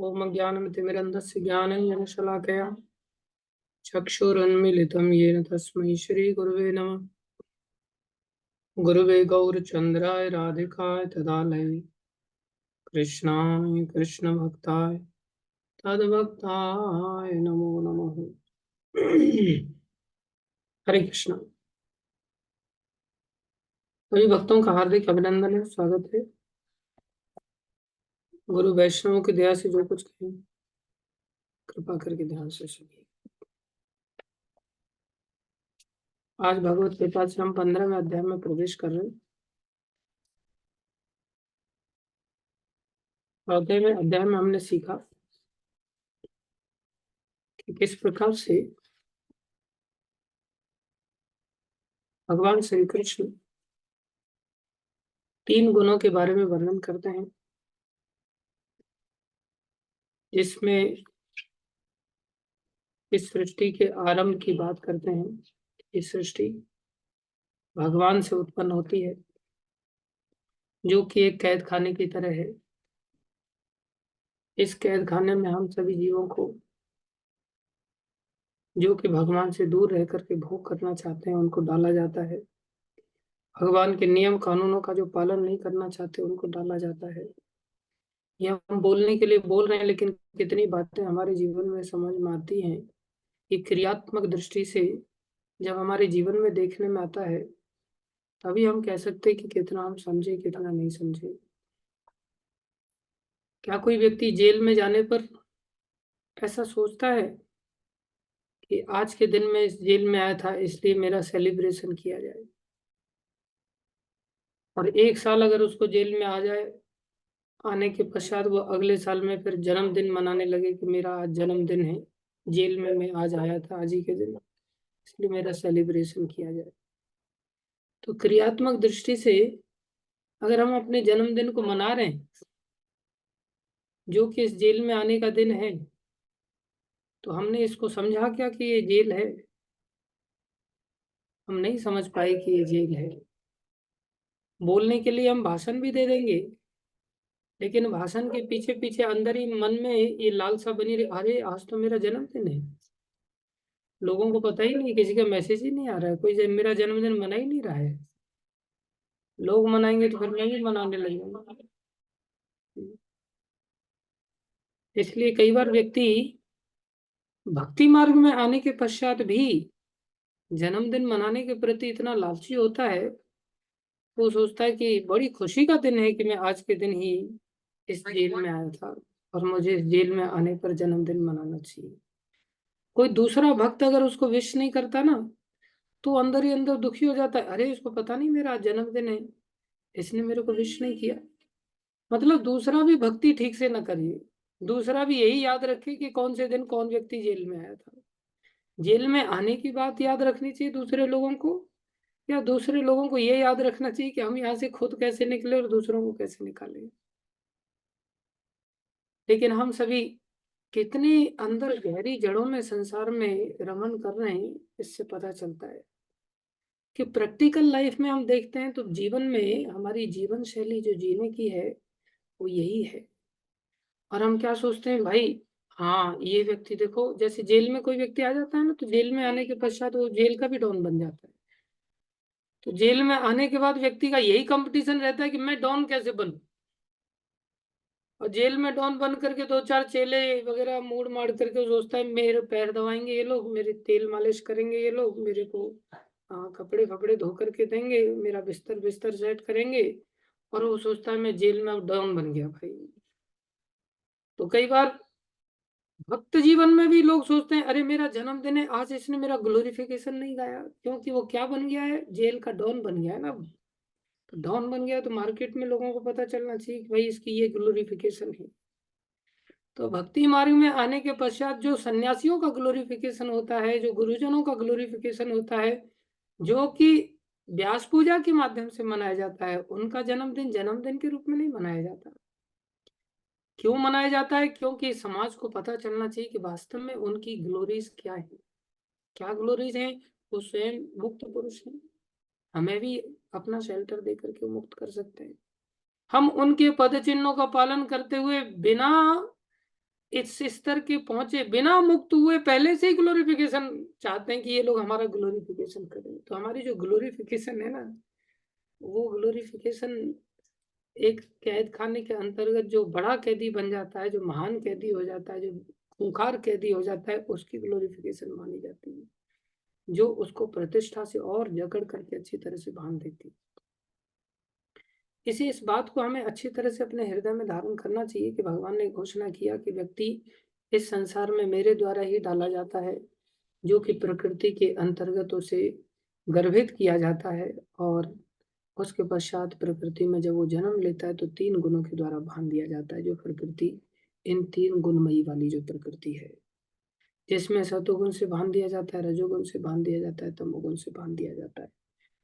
ओम ज्ञानमतिमिरन्धस्य ज्ञानञ्जन शलाकया चक्षुरुन्मीलितं येन तस्मै श्रीगुरुवे नमः। गुरुवे गौरचन्द्राय राधिकाय तदालये कृष्णाय कृष्णभक्ताय तद्भक्ताय नमो नमः। हरे कृष्ण। सभी भक्तों का हार्दिक अभिनंदन है, स्वागत है। गुरु वैष्णव की दया से जो कुछ कहें कृपा करके ध्यान से सुनिए। आज भगवत कृपा से हम 15वें अध्याय में प्रवेश कर रहे हैं। चौथे में अध्याय में हमने सीखा कि किस प्रकार से भगवान श्री कृष्ण 3 गुणों के बारे में वर्णन करते हैं, जिसमें इस सृष्टि के आरंभ की बात करते हैं। इस सृष्टि भगवान से उत्पन्न होती है, जो कि एक कैद खाने की तरह है। इस कैद खाने में हम सभी जीवों को, जो कि भगवान से दूर रह करके भोग करना चाहते हैं, उनको डाला जाता है। भगवान के नियम कानूनों का जो पालन नहीं करना चाहते, उनको डाला जाता है। ये हम बोलने के लिए बोल रहे हैं, लेकिन कितनी बातें हमारे जीवन में समझ में आती हैं कि क्रियात्मक दृष्टि से जब हमारे जीवन में देखने में आता है, तभी हम कह सकते हैं कि कितना हम समझे, कितना नहीं समझे। क्या कोई व्यक्ति जेल में जाने पर ऐसा सोचता है कि आज के दिन में इस जेल में आया था, इसलिए मेरा सेलिब्रेशन किया जाए? और 1 साल अगर उसको जेल में आ जाए, आने के पश्चात वो अगले साल में फिर जन्मदिन मनाने लगे कि मेरा आज जन्मदिन है, जेल में मैं आज आया था, आज ही के दिन, इसलिए मेरा सेलिब्रेशन किया जाए। तो क्रियात्मक दृष्टि से अगर हम अपने जन्मदिन को मना रहे हैं, जो कि इस जेल में आने का दिन है, तो हमने इसको समझा क्या कि ये जेल है? हम नहीं समझ पाए कि ये जेल है। बोलने के लिए हम भाषण भी दे देंगे, लेकिन भाषण के पीछे पीछे अंदर ही मन में ये लालसा बनी रही, अरे आज तो मेरा जन्मदिन है। लोगों को पता ही नहीं, किसी का मैसेज ही नहीं आ रहा है, कोई मेरा जन्मदिन मना ही नहीं रहा है। लोग मनाएंगे तो फिर मैं भी मनाने लगूंगा। इसलिए कई बार व्यक्ति भक्ति मार्ग में आने के पश्चात भी जन्मदिन मनाने के प्रति इतना लालची होता है, वो सोचता है कि बड़ी खुशी का दिन है कि मैं आज के दिन ही इस जेल में आया था और मुझे इस जेल में आने पर जन्मदिन मनाना चाहिए। कोई दूसरा भक्त अगर उसको विश नहीं करता ना, तो अंदर ही अंदर दुखी हो जाता है, अरे इसको पता नहीं मेरा आज जन्मदिन है, इसने मेरे को विश नहीं किया। मतलब दूसरा भी भक्ति ठीक से न करिए, दूसरा भी यही याद रखे कि कौन से दिन कौन व्यक्ति जेल में आया था। जेल में आने की बात याद रखनी चाहिए दूसरे लोगों को, या दूसरे लोगों को ये याद रखना चाहिए कि हम यहाँ से खुद कैसे निकले और दूसरों को कैसे निकालें। लेकिन हम सभी कितने अंदर गहरी जड़ों में संसार में रमन कर रहे हैं, इससे पता चलता है कि प्रैक्टिकल लाइफ में हम देखते हैं तो जीवन में हमारी जीवन शैली जो जीने की है, वो यही है। और हम क्या सोचते हैं भाई, हाँ ये व्यक्ति देखो, जैसे जेल में कोई व्यक्ति आ जाता है ना, तो जेल में आने के पश्चात वो जेल का भी डॉन बन जाता है। तो जेल में आने के बाद व्यक्ति का यही कंपटीशन रहता है कि मैं डॉन कैसे बनूं। और जेल में डॉन बन करके 2-4 चेले वगैरह मूड मार करके सोचता है मेरे पैर दबाएंगे ये लोग, मेरे तेल मालिश करेंगे ये लोग, मेरे को कपड़े फपड़े धो करके देंगे, मेरा बिस्तर बिस्तर सेट करेंगे, और वो सोचता है मैं जेल में डॉन बन गया भाई। तो कई बार भक्त जीवन में भी लोग सोचते हैं, अरे मेरा जन्मदिन है आज, इसने मेरा ग्लोरिफिकेशन नहीं गाया, क्योंकि वो क्या बन गया है, जेल का डॉन बन गया है ना। तो डॉन बन गया तो मार्केट में लोगों को पता चलना चाहिए कि भाई इसकी ये ग्लोरिफिकेशन है। तो भक्ति मार्ग में आने के पश्चात जो सन्यासियों का ग्लोरिफिकेशन होता है, जो गुरुजनों का ग्लोरिफिकेशन होता है, जो कि व्यास पूजा के माध्यम से मनाया जाता है, उनका जन्मदिन जन्मदिन के रूप में नहीं मनाया जाता। क्यों मनाया जाता है? क्योंकि समाज को पता चलना चाहिए कि वास्तव में उनकी ग्लोरीज क्या है। क्या ग्लोरीज हैं? वो स्वयं मुक्त पुरुष हैं, हमें भी अपना शेल्टर दे करके मुक्त कर सकते हैं। हम उनके पद चिन्हों का पालन करते हुए बिना इस स्तर के पहुंचे बिना मुक्त हुए पहले से ही ग्लोरिफिकेशन चाहते हैं कि ये लोग हमारा ग्लोरिफिकेशन करें। तो हमारी जो ग्लोरिफिकेशन है ना, वो ग्लोरिफिकेशन एक कैद खाने के अंतर्गत जो बड़ा कैदी बन जाता है, जो महान कैदी हो जाता है, जो खूंखार कैदी हो जाता है, उसकी ग्लोरिफिकेशन मानी जाती है, जो उसको प्रतिष्ठा से और जकड़ करके अच्छी तरह से बांध देती है। इस बात को हमें अच्छी तरह से अपने हृदय में धारण करना चाहिए कि भगवान ने घोषणा किया कि व्यक्ति इस संसार में मेरे द्वारा ही डाला जाता है, जो कि प्रकृति के अंतर्गत उसे गर्भित किया जाता है, और उसके पश्चात प्रकृति में जब वो जन्म लेता है तो 3 गुणों के द्वारा बांध दिया जाता है। जो प्रकृति इन 3 गुणमयी वाली जो प्रकृति है, जिसमें सतोगुण से बांध दिया जाता है, रजोगुण से बांध दिया जाता है, तमोगुण से बांध दिया जाता है।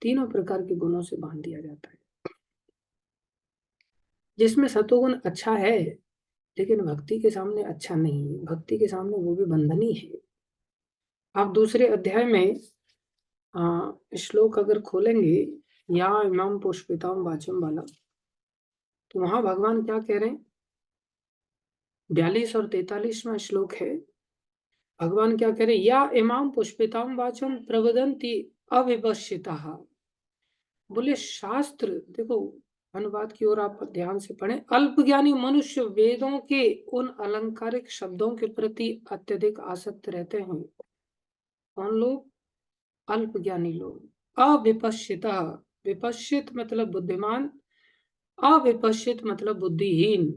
तीनों प्रकार के गुणों से बांध दिया जाता है। जिसमें सतोगुण अच्छा है, लेकिन भक्ति के सामने अच्छा नहीं है। भक्ति के सामने वो भी बंधन ही है। आप दूसरे अध्याय में श्लोक अगर खोलेंगे, या इमाम पुष्पिताम वाचम वाला, तो वहां भगवान क्या कह रहे हैं? 42 और 43वां श्लोक है। भगवान क्या कह रहे हैं? या इमाम पुष्पिताम वाचम प्रवदंती अविपश्चिता। बोले शास्त्र, देखो अनुवाद की ओर आप ध्यान से पढ़ें। अल्पज्ञानी मनुष्य वेदों के उन अलंकारिक शब्दों के प्रति अत्यधिक आसक्त रहते हैं। कौन लोग? अल्पज्ञानी लोग। अविपश्चिता, विपश्चित मतलब बुद्धिमान, अविपश्चित मतलब बुद्धिहीन।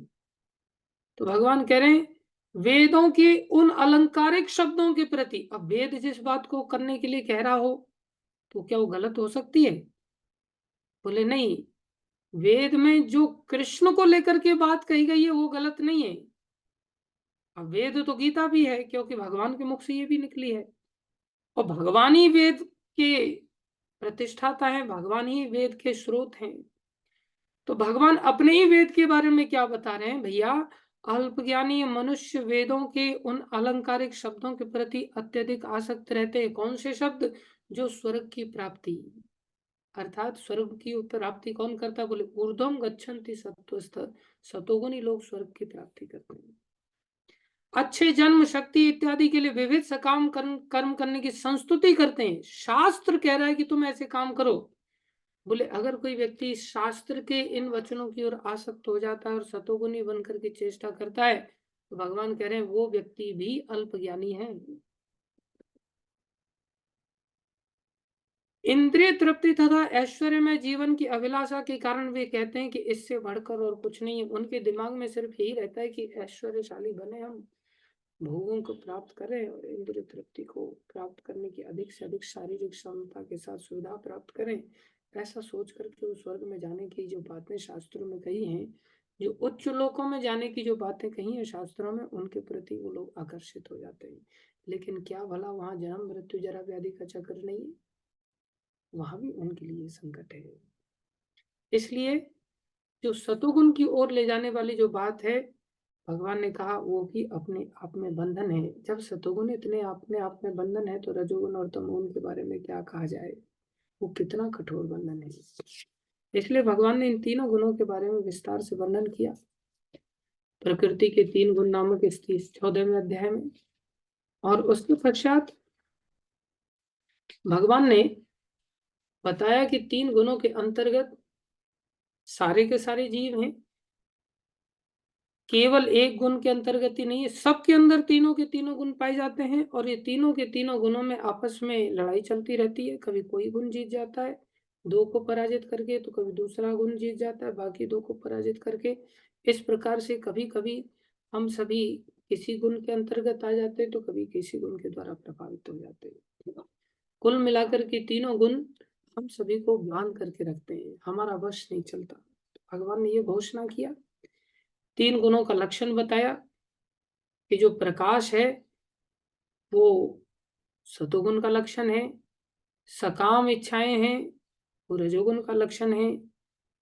तो भगवान कह रहे हैं वेदों के उन अलंकारिक शब्दों के प्रति। अब वेद जिस बात को करने के लिए कह रहा हो, तो क्या वो गलत हो सकती है? बोले नहीं, वेद में जो कृष्ण को लेकर के बात कही गई है वो गलत नहीं है। अब वेद तो गीता भी है, क्योंकि भगवान के मुख से ये भी निकली है, और भगवान ही वेद के प्रतिष्ठाता है, भगवान ही वेद के स्रोत हैं। तो भगवान अपने ही वेद के बारे में क्या बता रहे हैं? भैया, अल्पज्ञानी मनुष्य वेदों के उन अलंकारिक शब्दों के प्रति अत्यधिक आसक्त रहते हैं। कौन से शब्द? जो स्वर्ग की प्राप्ति, अर्थात स्वर्ग की प्राप्ति कौन करता है? बोले ऊर्ध्वम गच्छन्ति सत्त्वस्थ, सतोगुणी लोग स्वर्ग की प्राप्ति करते हैं। अच्छे जन्म, शक्ति इत्यादि के लिए विविध सकाम कर्म करने की संस्तुति करते हैं। शास्त्र कह रहा है कि तुम ऐसे काम करो। बोले अगर कोई व्यक्ति शास्त्र के इन वचनों की ओर आसक्त हो जाता है और सतोगुणी बनकर के चेष्टा करता है, तो भगवान कह रहे हैं वो व्यक्ति भी अल्पज्ञानी है। इंद्रिय तृप्ति तथा ऐश्वर्यमय जीवन की अभिलाषा के कारण वे कहते हैं कि इससे बढ़कर और कुछ नहीं है। उनके दिमाग में सिर्फ यही रहता है कि ऐश्वर्यशाली बने, हम भोगों को प्राप्त करें और इंद्रिय तृप्ति को प्राप्त करने की अधिक से अधिक शारीरिक क्षमता के साथ सुविधा प्राप्त करें। ऐसा सोच करके वो स्वर्ग में जाने की जो बातें शास्त्रों में कही हैं, जो उच्च लोकों में जाने की जो बातें कही हैं शास्त्रों में, उनके प्रति वो लोग आकर्षित हो जाते हैं। लेकिन क्या भला वहां जन्म मृत्यु जरा व्याधि का चक्र नहीं है? वहां भी उनके लिए संकट है। इसलिए जो सतोगुण की ओर ले जाने वाली जो बात है, भगवान ने कहा वो भी अपने आप में बंधन है। जब सतोगुण इतने अपने आप में बंधन है, तो रजोगुण और तमोगुण के बारे में क्या कहा जाए? वो कितना कठोर बंधन है। इसलिए भगवान ने इन तीनों गुणों के बारे में विस्तार से वर्णन किया प्रकृति के 3 गुण नामक इस 14वें अध्याय में। और उसके पश्चात भगवान ने बताया कि 3 गुणों के अंतर्गत सारे के सारे जीव हैं। केवल एक गुण के अंतर्गत ही नहीं है, सबके अंदर तीनों के तीनों गुण पाए जाते हैं, और ये तीनों के तीनों गुणों में आपस में लड़ाई चलती रहती है। कभी कोई गुण जीत जाता है 2 को पराजित करके, तो कभी दूसरा गुण जीत जाता है बाकी 2 को पराजित करके। इस प्रकार से कभी कभी हम सभी किसी गुण के अंतर्गत आ जाते हैं, तो कभी किसी गुण के द्वारा प्रभावित हो जाते हैं। कुल मिलाकर के तीनों गुण हम सभी को बांध करके रखते हैं, हमारा वश नहीं चलता। भगवान ने ये घोषणा किया, 3 गुणों का लक्षण बताया कि जो प्रकाश है वो सतोगुण का लक्षण है, सकाम इच्छाएं हैं वो रजोगुण का लक्षण है,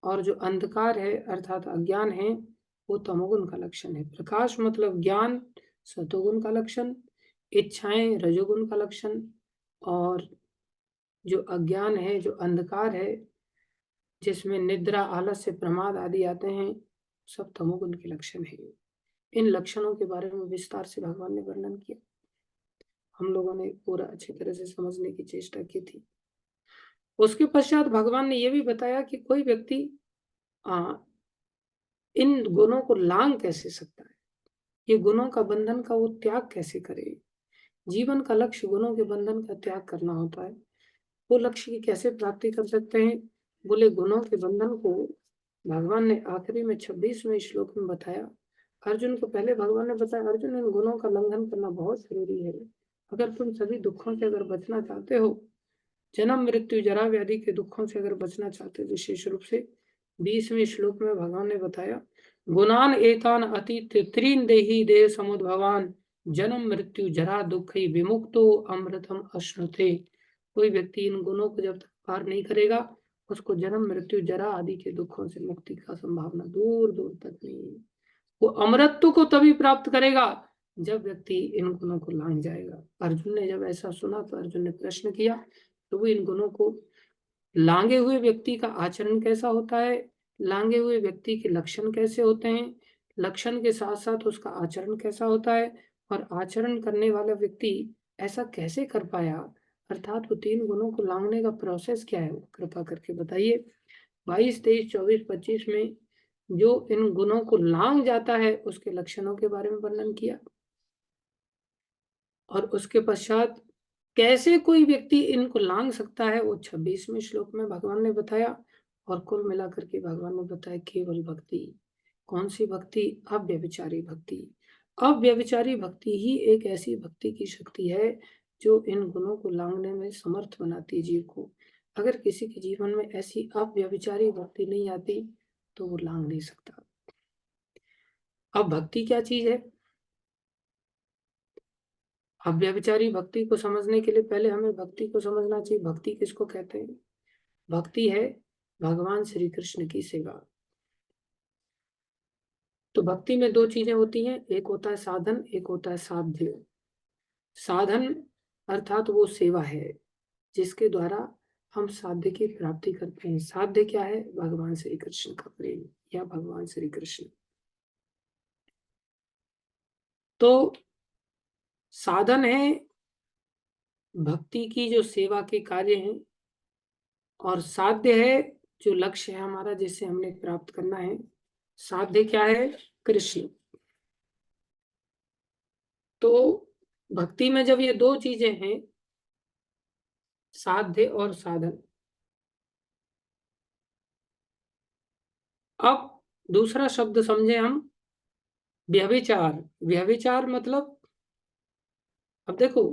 और जो अंधकार है अर्थात अज्ञान है वो तमोगुण का लक्षण है। प्रकाश मतलब ज्ञान, सतोगुण का लक्षण, इच्छाएं रजोगुण का लक्षण, और जो अज्ञान है, जो अंधकार है, जिसमें निद्रा, आलस्य, प्रमाद आदि आते हैं, सब तमोगुण के लक्षण है। इन लक्षणों के बारे में विस्तार से भगवान ने वर्णन किया। हम लोगों ने पूरा अच्छी तरह से समझने की चेष्टा की थी। उसके पश्चात भगवान ने ये भी बताया कि कोई व्यक्ति अ, इन गुणों को लांघ कैसे सकता है? ये गुणों का बंधन का वो त्याग कैसे करे? जीवन का लक्ष्य गुणों के बंधन का त्याग करना होता है। वो लक्ष्य की कैसे प्राप्ति कर सकते हैं? बोले गुणों के बंधन को भगवान ने आखिरी में 26वें श्लोक में बताया। अर्जुन को पहले भगवान ने बताया, अर्जुन इन गुणों का लंघन करना बहुत जरूरी है। अगर तुम सभी दुखों से अगर बचना चाहते हो, जन्म मृत्यु जरा व्याधि के दुखों से अगर बचना चाहते हो, विशेष रूप से 20वें श्लोक में भगवान ने बताया, गुणान एतान अतीत त्रीन देही देह समुद्भवान जन्म मृत्यु जरा दुख विमुक्तो अमृतम अश्नुते। कोई व्यक्ति इन गुणों को जब तक पार नहीं करेगा, उसको जन्म मृत्यु जरा आदि के दुखों से मुक्ति का संभावना दूर दूर तक नहीं है। वो अमरत्व को तभी प्राप्त करेगा जब व्यक्ति इन गुणों को लांघ जाएगा। अर्जुन ने जब ऐसा सुना तो अर्जुन ने प्रश्न किया, तो वो इन गुणों को लांघे हुए व्यक्ति का आचरण कैसा होता है, लांघे हुए व्यक्ति के लक्षण कैसे होते हैं, लक्षण के साथ साथ उसका आचरण कैसा होता है, और आचरण करने वाला व्यक्ति ऐसा कैसे कर पाया, अर्थात वो 3 गुणों को लांघने का प्रोसेस क्या है, कृपा करके बताइए। 22, 23, 24, 25 में जो इन गुणों को लांघ जाता है उसके लक्षणों के बारे में वर्णन किया, और उसके पश्चात कैसे कोई व्यक्ति इनको लांघ सकता है वो 26वें श्लोक में भगवान ने बताया। और कुल मिलाकर के भगवान ने बताया केवल भक्ति। कौन सी भक्ति? अव्यभिचारी भक्ति। अव्यभिचारी भक्ति ही एक ऐसी भक्ति की शक्ति है जो इन गुणों को लांघने में समर्थ बनाती है जीव को। अगर किसी के जीवन में ऐसी अव्यभिचारी भक्ति नहीं आती तो वो लांघ नहीं सकता। अब भक्ति क्या चीज है? अव्यभिचारी भक्ति को समझने के लिए पहले हमें भक्ति को समझना चाहिए। भक्ति किसको कहते हैं? भक्ति है भगवान श्री कृष्ण की सेवा। तो भक्ति में 2 चीजें होती हैं, एक होता है साधन, एक होता है साध्य। साधन अर्थात वो सेवा है जिसके द्वारा हम साध्य की प्राप्ति करते हैं। साध्य क्या है? भगवान श्री कृष्ण का प्रेम या भगवान श्री कृष्ण। तो साधन है भक्ति की जो सेवा के कार्य हैं, और साध्य है जो लक्ष्य है हमारा जिसे हमने प्राप्त करना है। साध्य क्या है? कृष्ण। तो भक्ति में जब ये 2 चीजें हैं, साध्य और साधन, अब दूसरा शब्द समझे हम, व्यभिचार। व्यभिचार मतलब, अब देखो,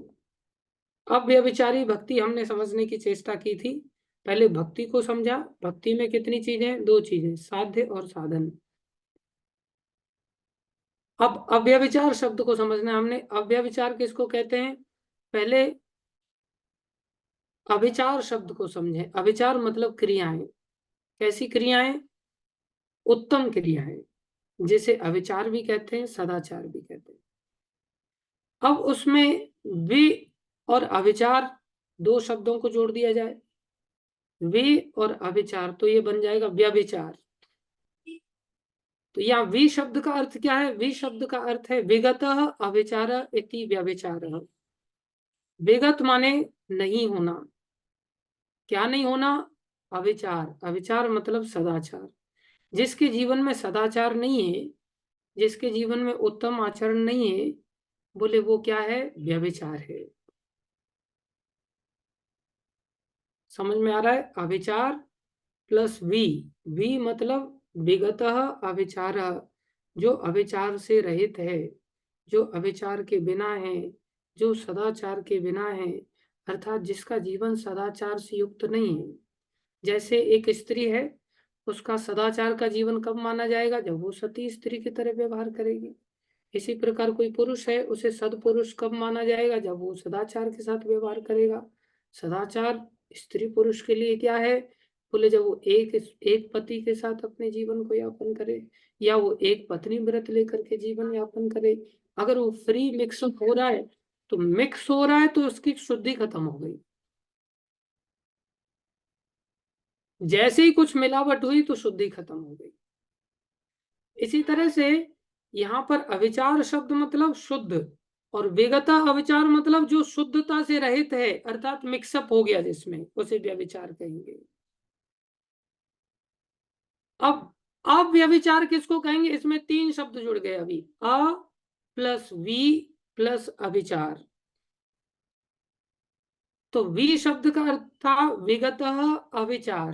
अव्यभिचारी भक्ति हमने समझने की चेष्टा की थी। पहले भक्ति को समझा। भक्ति में कितनी चीजें? 2 चीजें, साध्य और साधन। अब अव्यभिचार शब्द को समझना हमने। अव्यभिचार किसको कहते हैं? पहले अभिचार शब्द को समझें। अभिचार मतलब क्रियाएं। कैसी क्रियाएं? उत्तम क्रियाएं, जिसे अभिचार भी कहते हैं, सदाचार भी कहते हैं। अब उसमें वि और अभिचार 2 शब्दों को जोड़ दिया जाए, वि और अभिचार, तो ये बन जाएगा व्यभिचार। तो यहाँ वि शब्द का अर्थ क्या है? वि शब्द का अर्थ है विगतः अभिचार इति व्यभिचारः। विगत माने नहीं होना। क्या नहीं होना? अविचार। अविचार मतलब सदाचार। जिसके जीवन में सदाचार नहीं है, जिसके जीवन में उत्तम आचरण नहीं है, बोले वो क्या है? व्यभिचार है। समझ में आ रहा है? अविचार प्लस वी। वी मतलब विगतः अविचार, जो अविचार से रहित है, जो अविचार के बिना है, जो सदाचार के बिना है, अर्थात जिसका जीवन सदाचार से युक्त नहीं है। जैसे एक स्त्री है, उसका सदाचार का जीवन कब माना जाएगा? जब वो सती स्त्री की तरह व्यवहार करेगी। इसी प्रकार कोई पुरुष है, उसे सदपुरुष कब माना जाएगा? जब वो सदाचार के साथ व्यवहार करेगा। सदाचार स्त्री पुरुष के लिए क्या है? बोले जब वो एक एक पति के साथ अपने जीवन को यापन करे, या वो एक पत्नी व्रत लेकर के जीवन यापन करे। अगर वो फ्री मिक्स हो रहा है, तो मिक्स हो रहा है तो उसकी शुद्धि खत्म हो गई। जैसे ही कुछ मिलावट हुई तो शुद्धि खत्म हो गई। इसी तरह से यहाँ पर अविचार शब्द मतलब शुद्ध, और विगता अविचार मतलब जो शुद्धता से रहित है, अर्थात मिक्सअप हो गया जिसमें, उसे व्यभिचार कहेंगे। अब व्यभिचार किसको कहेंगे? इसमें तीन शब्द जुड़ गए अभी, अ प्लस वी प्लस अविचार। तो वी शब्द का अर्थ था विगत अविचार।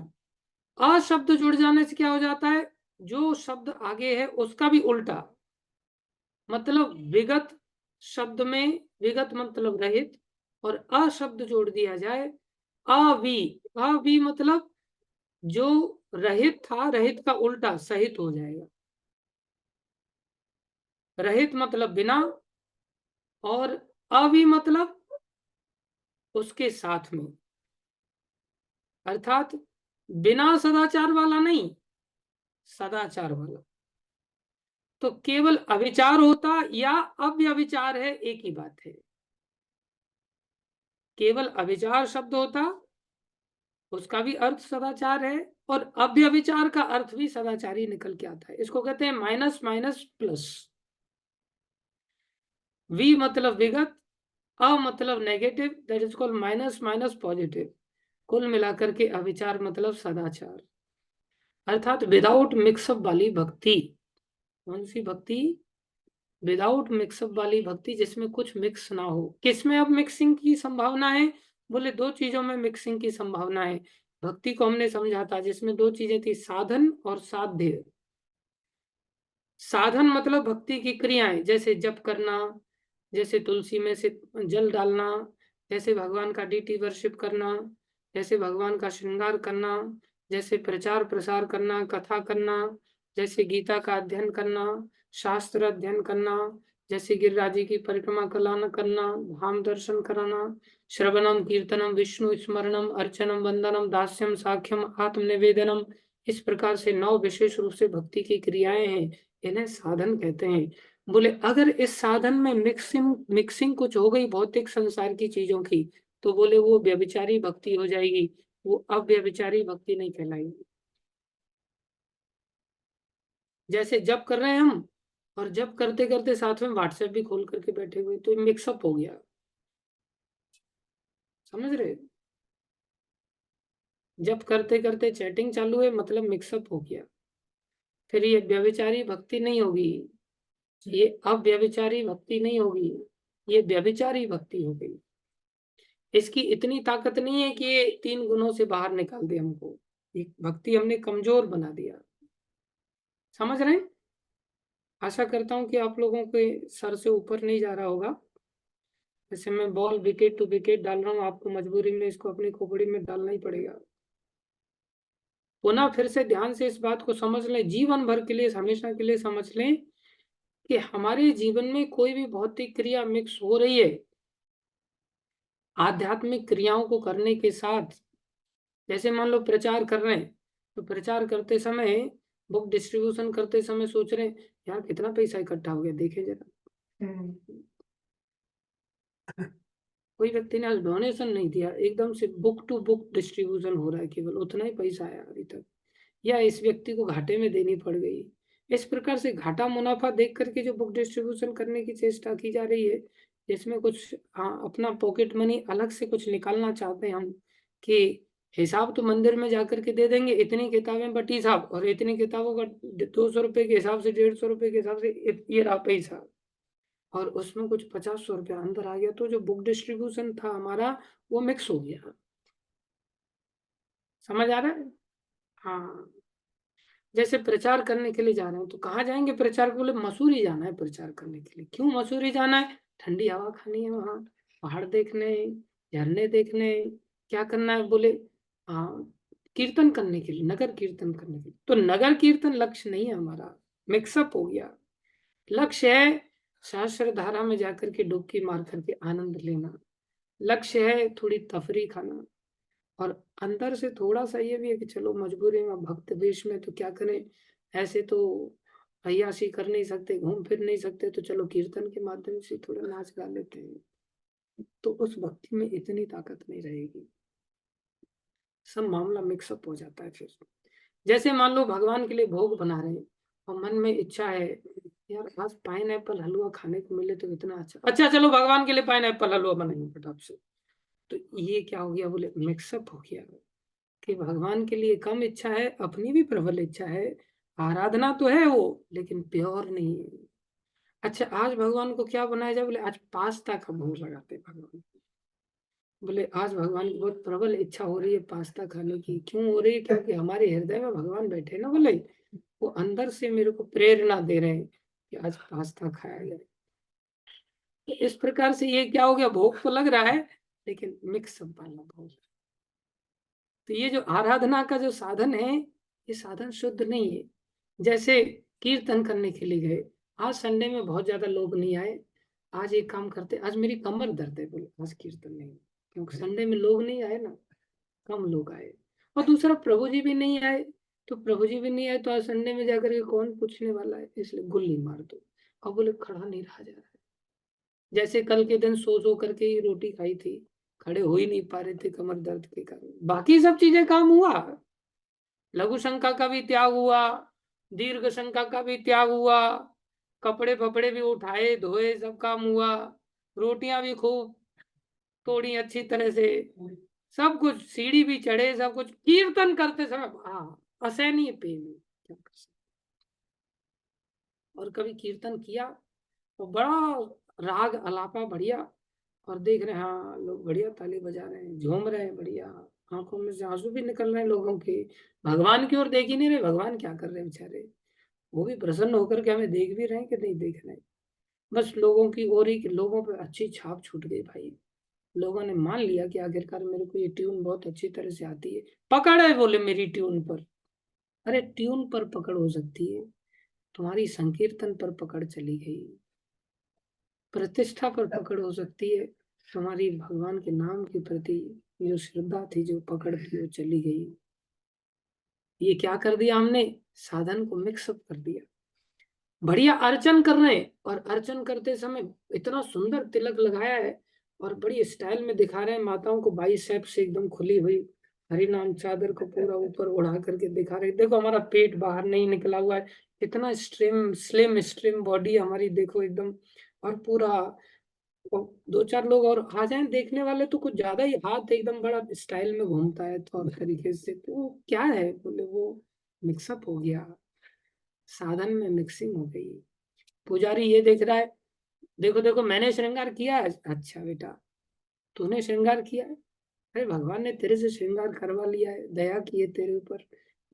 अ शब्द जुड़ जाने से क्या हो जाता है? जो शब्द आगे है उसका भी उल्टा, मतलब विगत शब्द में विगत मतलब रहित, और अ शब्द जोड़ दिया जाए, अवि। अवि मतलब जो रहित था, रहित का उल्टा सहित हो जाएगा। रहित मतलब बिना, और अवि मतलब उसके साथ में, अर्थात बिना सदाचार वाला नहीं, सदाचार वाला। तो केवल अविचार होता या अव्यभिचार है, एक ही बात है। केवल अविचार शब्द होता, उसका भी अर्थ सदाचार है, और अव्यभिचार का अर्थ भी सदाचारी निकल के आता है। इसको कहते हैं माइनस माइनस प्लस। वी मतलब विगत, अ मतलब negative, that is called minus minus positive. कुल मिलाकर के अविचार मतलब सदाचार, अर्थात विदाउट मिक्सअप वाली भक्ति। कौन सी भक्ति? विदाउट मिक्सअप वाली भक्ति, जिसमें कुछ मिक्स ना हो। किसमें अब मिक्सिंग की संभावना है? बोले दो चीजों में मिक्सिंग की संभावना है। भक्ति को हमने समझा था जिसमें दो चीजें थी, साधन और साध्य। साधन मतलब भक्ति की क्रियाएं, जैसे जप करना, जैसे तुलसी में से जल डालना, जैसे भगवान का डीटी वर्शिप करना, जैसे भगवान का श्रृंगार करना, जैसे प्रचार प्रसार करना, कथा करना, जैसे गीता का अध्ययन करना, शास्त्र अध्ययन करना, जैसे गिरिराज जी की परिक्रमा कराना करना, धाम दर्शन कराना, श्रवणम कीर्तनम विष्णु स्मरणम अर्चनम वंदनम दास्यम साख्यम आत्मनिवेदनम। इस प्रकार से 9 विशेष रूप से भक्ति की क्रियाएं हैं, इन्हें साधन कहते हैं। बोले अगर इस साधन में मिक्सिंग मिक्सिंग कुछ हो गई भौतिक संसार की चीजों की, तो बोले वो व्यभिचारी भक्ति हो जाएगी, वो अव्यभिचारी भक्ति नहीं कहलाएगी। जैसे जब कर रहे हैं हम, और जब करते करते साथ में व्हाट्सएप भी खोल करके बैठे हुए, तो मिक्सअप हो गया। समझ रहे? जब करते करते चैटिंग चालू है, मतलब मिक्सअप हो गया। फिर ये व्यभिचारी भक्ति नहीं होगी, ये अव्यभिचारी भक्ति नहीं होगी, ये व्यभिचारी भक्ति हो गई। इसकी इतनी ताकत नहीं है कि ये 3 गुणों से बाहर निकाल दे हमको। ये भक्ति हमने कमजोर बना दिया। समझ रहे हैं? आशा करता हूं कि आप लोगों के सर से ऊपर नहीं जा रहा होगा। जैसे मैं बॉल विकेट टू विकेट डाल रहा हूँ, आपको मजबूरी में इसको अपनी खोपड़ी में डालना ही पड़ेगा। पुनः फिर से ध्यान से इस बात को समझ लें, जीवन भर के लिए, हमेशा के लिए समझ लें कि हमारे जीवन में कोई भी भौतिक क्रिया मिक्स हो रही है, आध्यात्मिक क्रियाओं को करने के साथ। जैसे मान लो प्रचार कर रहे हैं, तो प्रचार करते समय, बुक डिस्ट्रीब्यूशन करते समय सोच रहे हैं, यार कितना पैसा इकट्ठा हो गया, देखे जरा। कोई व्यक्ति ने आज डोनेशन नहीं दिया, एकदम से बुक टू बुक डिस्ट्रीब्यूशन हो रहा है, केवल उतना ही पैसा आया अभी तक, या इस व्यक्ति को घाटे में देनी पड़ गई। इस प्रकार से घाटा मुनाफा देख करके जो बुक डिस्ट्रीब्यूशन करने की चेष्टा की जा रही है, जिसमें कुछ अपना पॉकेट मनी अलग से कुछ निकालना चाहते हैं हम, कि हिसाब तो मंदिर में जाकर के दे देंगे, इतनी किताबें बटी साहब, और इतनी किताबों का 200 रुपए के हिसाब से, 150 रुपए के हिसाब से ये रहा पैसा, और उसमें कुछ 50-100 रुपया अंदर आ गया, तो जो बुक डिस्ट्रीब्यूशन था हमारा, वो मिक्स हो गया। समझ आ रहा है? हाँ। जैसे प्रचार करने के लिए जा रहे हैं, तो कहाँ जाएंगे प्रचार के? बोले मसूरी जाना है प्रचार करने के लिए। क्यों मसूरी जाना है? ठंडी हवा खानी है वहाँ, पहाड़ देखने, झरने देखने। क्या करना है? बोले हाँ, कीर्तन करने के लिए, नगर कीर्तन करने के लिए। तो नगर कीर्तन लक्ष्य नहीं है हमारा, मिक्सअप हो गया। लक्ष्य है शास्त्र धारा में जाकर के डुबकी मार करके आनंद लेना। लक्ष्य है थोड़ी तफरी खाना, और अंदर से थोड़ा सा ये भी है कि चलो मजबूरी में, भक्त वेश में तो क्या करें, ऐसे तो अय्याशी कर नहीं सकते, घूम फिर नहीं सकते, तो चलो कीर्तन के माध्यम से थोड़ा नाच गा लेते हैं। तो उस भक्ति में इतनी ताकत नहीं रहेगी, सब मामला मिक्सअप हो जाता है। फिर जैसे मान लो भगवान के लिए भोग बना रहे हैं, और मन में इच्छा है यार आज पाइनएप्पल हलवा खाने को मिले तो कितना अच्छा। अच्छा चलो भगवान के लिए पाइनएप्पल हलवा बनाएंगे फटाक से। तो ये क्या हो गया, बोले मिक्सअप हो गया कि भगवान के लिए कम इच्छा है, अपनी भी प्रबल इच्छा है। आराधना तो है वो, लेकिन प्योर नहीं है। अच्छा आज भगवान को क्या बनाया जाए, बोले आज पास्ता का भोग लगाते हैं भगवान को। बोले आज भगवान की बहुत प्रबल इच्छा हो रही है पास्ता खाने की। क्यों हो रही है, क्योंकि हमारे हृदय में भगवान बैठे ना, बोले वो अंदर से मेरे को प्रेरणा दे रहे हैं कि आज पास्ता खाया जाए। तो इस प्रकार से ये क्या हो गया, भोग तो लग रहा है लेकिन मिक्सअप वाला भोग। तो ये जो आराधना का जो साधन है, ये साधन शुद्ध नहीं है। जैसे कीर्तन करने के लिए गए, आज संडे में बहुत ज्यादा लोग नहीं आए। आज एक काम करते, आज मेरी कमर दर्द है, बोले आज कीर्तन नहीं, क्योंकि संडे में लोग नहीं आए ना, कम लोग आए। और दूसरा प्रभु जी भी नहीं आए, तो प्रभु जी भी नहीं आए तो आज संडे में जाकर के कौन पूछने वाला है, इसलिए गुल्ली मार दो। अब बोले खड़ा नहीं रहा जा रहा है। जैसे कल के दिन सो करके ही रोटी खाई थी, खड़े हो ही नहीं पा रहे थे कमर दर्द के कारण। बाकी सब चीजें काम हुआ, लघु शंका का भी त्याग हुआ, दीर्घ शंका का भी त्याग हुआ, कपड़े फपड़े भी उठाए धोए, सब काम हुआ, रोटियां भी खूब तोड़ी अच्छी तरह से, सब कुछ सीढ़ी भी चढ़े, सब कुछ कीर्तन करते समय हाँ असहनीय पेन हुई। क्या कर सकते। और कभी कीर्तन किया तो बड़ा राग अलापा बढ़िया, और देख रहे हैं हाँ लोग बढ़िया ताली बजा रहे हैं, झूम रहे हैं बढ़िया, आंखों में से आंसू भी निकल रहे हैं लोगों के। भगवान की ओर देख ही नहीं रहे, भगवान क्या कर रहे हैं बेचारे, वो भी प्रसन्न होकर के हमें देख भी रहे हैं कि नहीं देख रहे हैं। बस लोगों की ओर ही, लोगों पे अच्छी छाप छूट गई भाई। लोगों ने मान लिया कि आखिरकार मेरे को ये ट्यून बहुत अच्छी तरह से आती है, पकड़ है बोले मेरी ट्यून पर। अरे ट्यून पर पकड़ हो सकती है, तुम्हारी संकीर्तन पर पकड़ चली गई, प्रतिष्ठा पर पकड़ हो सकती है, तुम्हारी भगवान के नाम के प्रति जो श्रद्धा थी, जो पकड़ थी, वो चली गई। ये क्या कर दिया हमने, साधन को मिक्सअप कर दिया। बढ़िया अर्चन कर रहे हैं, और अर्चन करते समय इतना सुंदर तिलक लगाया है, और बड़ी स्टाइल में दिखा रहे हैं माताओं को, बाइसेप से एकदम खुली हुई हरि नाम चादर को पूरा ऊपर उड़ा करके दिखा रहे हैं। देखो हमारा पेट बाहर नहीं निकला हुआ है, इतना स्लिम बॉडी हमारी, देखो एकदम। और पूरा, और दो चार लोग और आ जाएं देखने वाले तो कुछ ज्यादा ही हाथ एकदम बड़ा स्टाइल में घूमता है तो और तरीके से, तो वो क्या है, बोले वो मिक्सअप हो गया, साधन में मिक्सिंग हो गई। पुजारी ये देख रहा है, देखो देखो मैंने श्रृंगार किया है, अच्छा बेटा तूने श्रृंगार किया है, अरे भगवान ने तेरे से श्रृंगार करवा लिया है, दया की है तेरे ऊपर,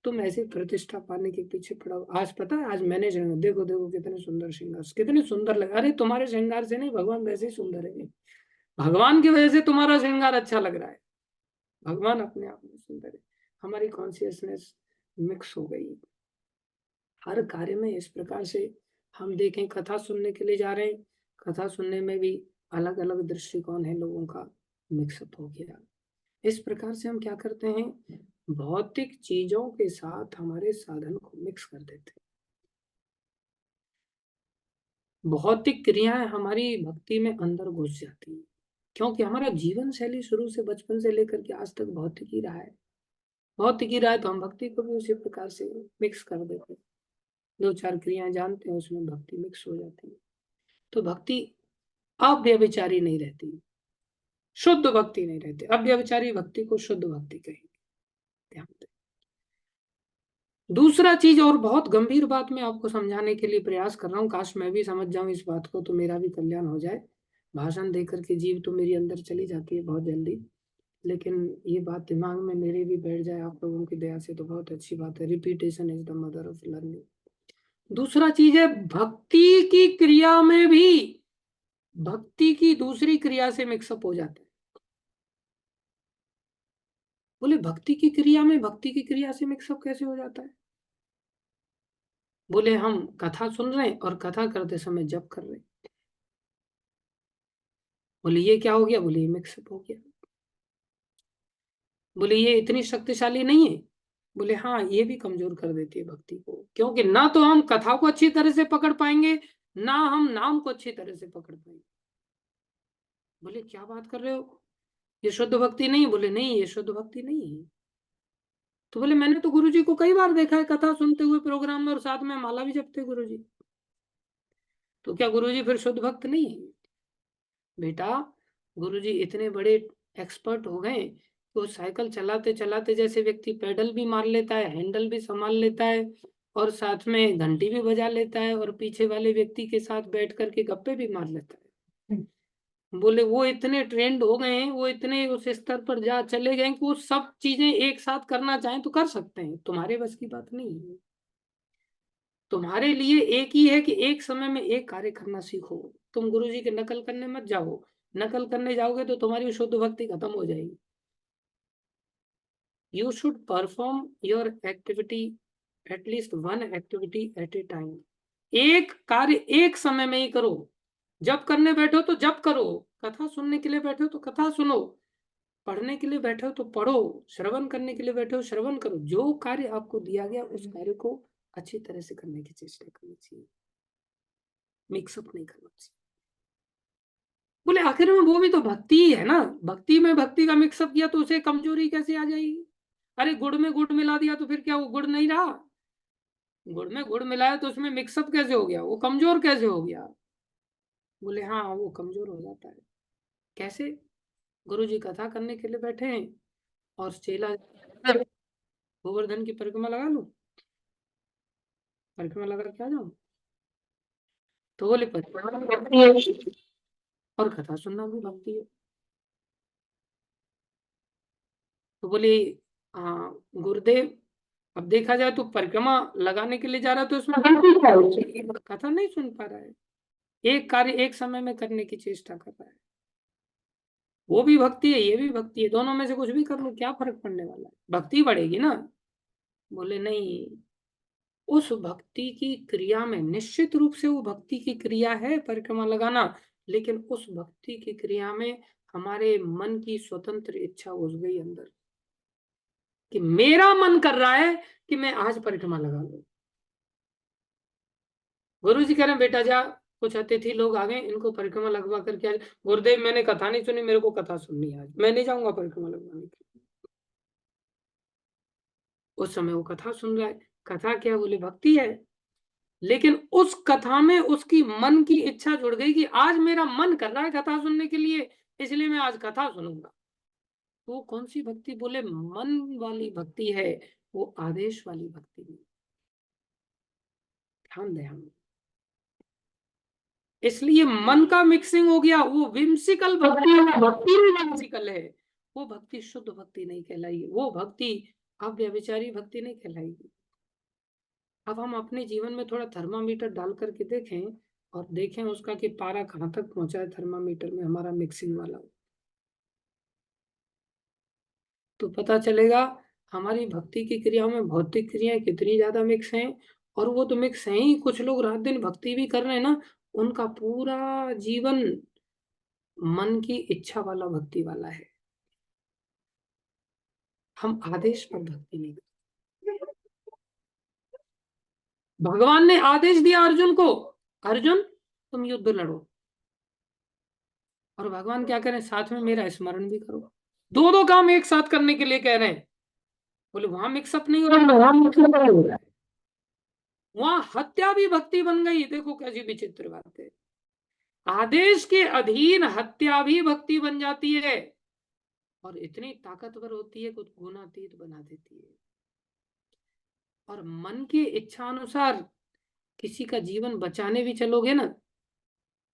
तुम ऐसे प्रतिष्ठा पाने के पीछे पड़ा हो। आज पता है, आज मैंने श्रृंगार, देखो देखो कितने सुंदर श्रृंगार, कितने सुंदर लगा, अरे तुम्हारे श्रृंगार से नहीं, भगवान वैसे ही सुंदर है, भगवान की वजह से तुम्हारा श्रृंगार अच्छा लग रहा है, भगवान अपने आप में सुंदर है। हमारी कॉन्शियसनेस मिक्स हो गई हर कार्य में। इस प्रकार से हम देखें, कथा सुनने के लिए जा रहे हैं, कथा सुनने में भी अलग अलग दृष्टिकोण है लोगों का, मिक्सअप हो गया। इस प्रकार से हम क्या करते हैं, भौतिक चीजों के साथ हमारे साधन को मिक्स कर देते हैं। भौतिक क्रियाएं हमारी भक्ति में अंदर घुस जाती है, क्योंकि हमारा जीवन शैली शुरू से बचपन से लेकर के आज तक भौतिक ही रहा है। भौतिक ही रहा है तो हम भक्ति को भी उसी प्रकार से मिक्स कर देते हैं। दो चार क्रियाएं जानते हैं, उसमें भक्ति मिक्स हो जाती है। तो भक्ति अव्यभिचारी नहीं रहती, शुद्ध भक्ति नहीं रहती। अव्यभिचारी भक्ति को शुद्ध भक्ति कहेंगे, ध्यान दें। दूसरा चीज, और बहुत गंभीर बात मैं आपको समझाने के लिए प्रयास कर रहा हूँ, काश मैं भी समझ जाऊं इस बात को तो मेरा भी कल्याण हो जाए। भाषण देकर के जीव तो मेरी अंदर चली जाती है बहुत जल्दी, लेकिन ये बात दिमाग में मेरे भी बैठ जाए आप लोगों की दया से तो बहुत अच्छी बात है। Repetition is the mother of learning. दूसरा चीज है, भक्ति की क्रिया में भी भक्ति की दूसरी क्रिया से मिक्सअप हो जाता है। बोले भक्ति की क्रिया में भक्ति की क्रिया से मिक्सअप कैसे हो जाता है, बोले हम कथा सुन रहे हैं और कथा करते समय जप कर रहे हैं। बोले ये क्या हो गया, बोले ये मिक्सअप हो गया। बोले ये इतनी शक्तिशाली नहीं है, बोले हाँ ये भी कमजोर कर देती है भक्ति को, क्योंकि ना तो हम कथा को अच्छी तरह से पकड़ पाएंगे, ना हम नाम को अच्छी तरह से पकड़ पाएंगे। बोले क्या बात कर रहे हो, ये शुद्ध भक्ति नहीं, बोले नहीं ये शुद्ध भक्ति नहीं है। तो बोले मैंने तो गुरुजी को कई बार देखा है कथा सुनते हुए प्रोग्राम में, और साथ में माला भी जपते गुरुजी। तो क्या गुरुजी फिर शुद्ध भक्त नहीं है? बेटा, गुरुजी इतने बड़े एक्सपर्ट हो गए तो साइकिल चलाते चलाते जैसे व्यक्ति पैडल भी मार लेता है, हैंडल भी संभाल लेता है और साथ में घंटी भी बजा लेता है और पीछे वाले व्यक्ति के साथ बैठ करके गप्पे भी मार लेता है। बोले वो इतने ट्रेंड हो गए हैं, वो इतने उस स्तर पर जा चले गए कि वो सब चीजें एक साथ करना चाहें तो कर सकते हैं। तुम्हारे बस की बात नहीं है। तुम्हारे लिए एक ही है कि एक समय में एक कार्य करना सीखो। तुम गुरुजी की नकल करने मत जाओ। नकल करने जाओगे तो तुम्हारी शुद्ध भक्ति खत्म हो जाएगी। You should perform your activity, at least one activity at a time. एक कार्य एक समय में ही करो। जब करने बैठो तो जब करो, कथा सुनने के लिए बैठे हो तो कथा सुनो, पढ़ने के लिए बैठे हो तो पढ़ो, श्रवण करने के लिए बैठे हो श्रवण करो। जो कार्य आपको दिया गया उस कार्य को अच्छी तरह से करने की चेष्टा करनी चाहिए, मिक्सअप नहीं करना चाहिए। बोले आखिर में वो भी तो भक्ति ही है ना, भक्ति में भक्ति का मिक्सअप किया तो उसे कमजोरी कैसे आ जाएगी? अरे गुड़ में गुड़ मिला दिया तो फिर क्या वो गुड़ नहीं रहा? गुड़ में गुड़ मिलाया तो उसमें मिक्सअप कैसे हो गया? वो कमजोर कैसे हो गया? बोले हाँ, वो कमजोर हो जाता है। कैसे? गुरु जी कथा करने के लिए बैठे हैं और चेला गोवर्धन की परिक्रमा लगा लूं, परिक्रमा लगा के आ जाऊं? तो बोले परिक्रमा भी भक्ति है और कथा सुनना भी भक्ति है। तो बोले हाँ गुरुदेव, अब देखा जाए तो परिक्रमा लगाने के लिए जा रहा है तो उसमें गलती क्या है? कथा नहीं सुन पा रहा है, एक कार्य एक समय में करने की चेष्टा कर रहा है। वो भी भक्ति है, ये भी भक्ति है, दोनों में से कुछ भी कर लो, क्या फर्क पड़ने वाला है? भक्ति बढ़ेगी ना। बोले नहीं, उस भक्ति की क्रिया में निश्चित रूप से वो भक्ति की क्रिया है परिक्रमा लगाना, लेकिन उस भक्ति की क्रिया में हमारे मन की स्वतंत्र इच्छा घुस गई अंदर कि मेरा मन कर रहा है कि मैं आज परिक्रमा लगा लूं। गुरु जी कह रहे हैं बेटा जा, कुछ अतिथि लोग आ गए, इनको परिक्रमा लगवा करके आज। गुरुदेव मैंने कथा नहीं सुनी, मेरे को कथा सुननी है, आज मैं नहीं जाऊंगा परिक्रमा लगवाने के लिए। उस समय वो कथा सुन रहा है। कथा क्या? बोले भक्ति है, लेकिन उस कथा में उसकी मन की इच्छा जुड़ गई कि आज मेरा मन कर रहा है कथा सुनने के लिए, इसलिए मैं आज कथा सुनूंगा। वो कौन सी भक्ति? बोले मन वाली भक्ति है, वो आदेश वाली भक्ति नहीं। ध्यान दें हम, इसलिए मन का मिक्सिंग हो गया, वो विम्सिकल भक्ति है, भक्ति भी विम्सिकल है। वो भक्ति शुद्ध भक्ति नहीं कहलाएगी, वो भक्ति अव्यभिचारी भक्ति नहीं कहलाएगी। अब हम अपने जीवन में थोड़ा थर्मामीटर डाल करके देखें और देखें उसका कि पारा कहाँ तक पहुंचा है थर्मामीटर में हमारा मिक्सिंग वाला, तो पता चलेगा हमारी भक्ति की क्रियाओं में भौतिक क्रियाएं कितनी ज्यादा मिक्स हैं। और वो तो मिक्स हैं ही, कुछ लोग रात दिन भक्ति भी कर रहे हैं ना, उनका पूरा जीवन मन की इच्छा वाला भक्ति वाला है। हम आदेश पर भक्ति नहीं करते। भगवान ने आदेश दिया अर्जुन को, अर्जुन तुम युद्ध लड़ो, और भगवान क्या करें? साथ में मेरा स्मरण भी करो। दो दो काम एक साथ करने के लिए कह रहे हैं। बोले वहां मिक्सअप नहीं हो रहा, वहां मिक्सअप नहीं हो रहा है। वहां हत्या भी भक्ति बन गई। देखो कैसी विचित्र बात है, आदेश के अधीन हत्या भी भक्ति बन जाती है और इतनी ताकतवर होती है, कुछ गुणातीत बना देती है। और मन की इच्छा अनुसार किसी का जीवन बचाने भी चलोगे ना,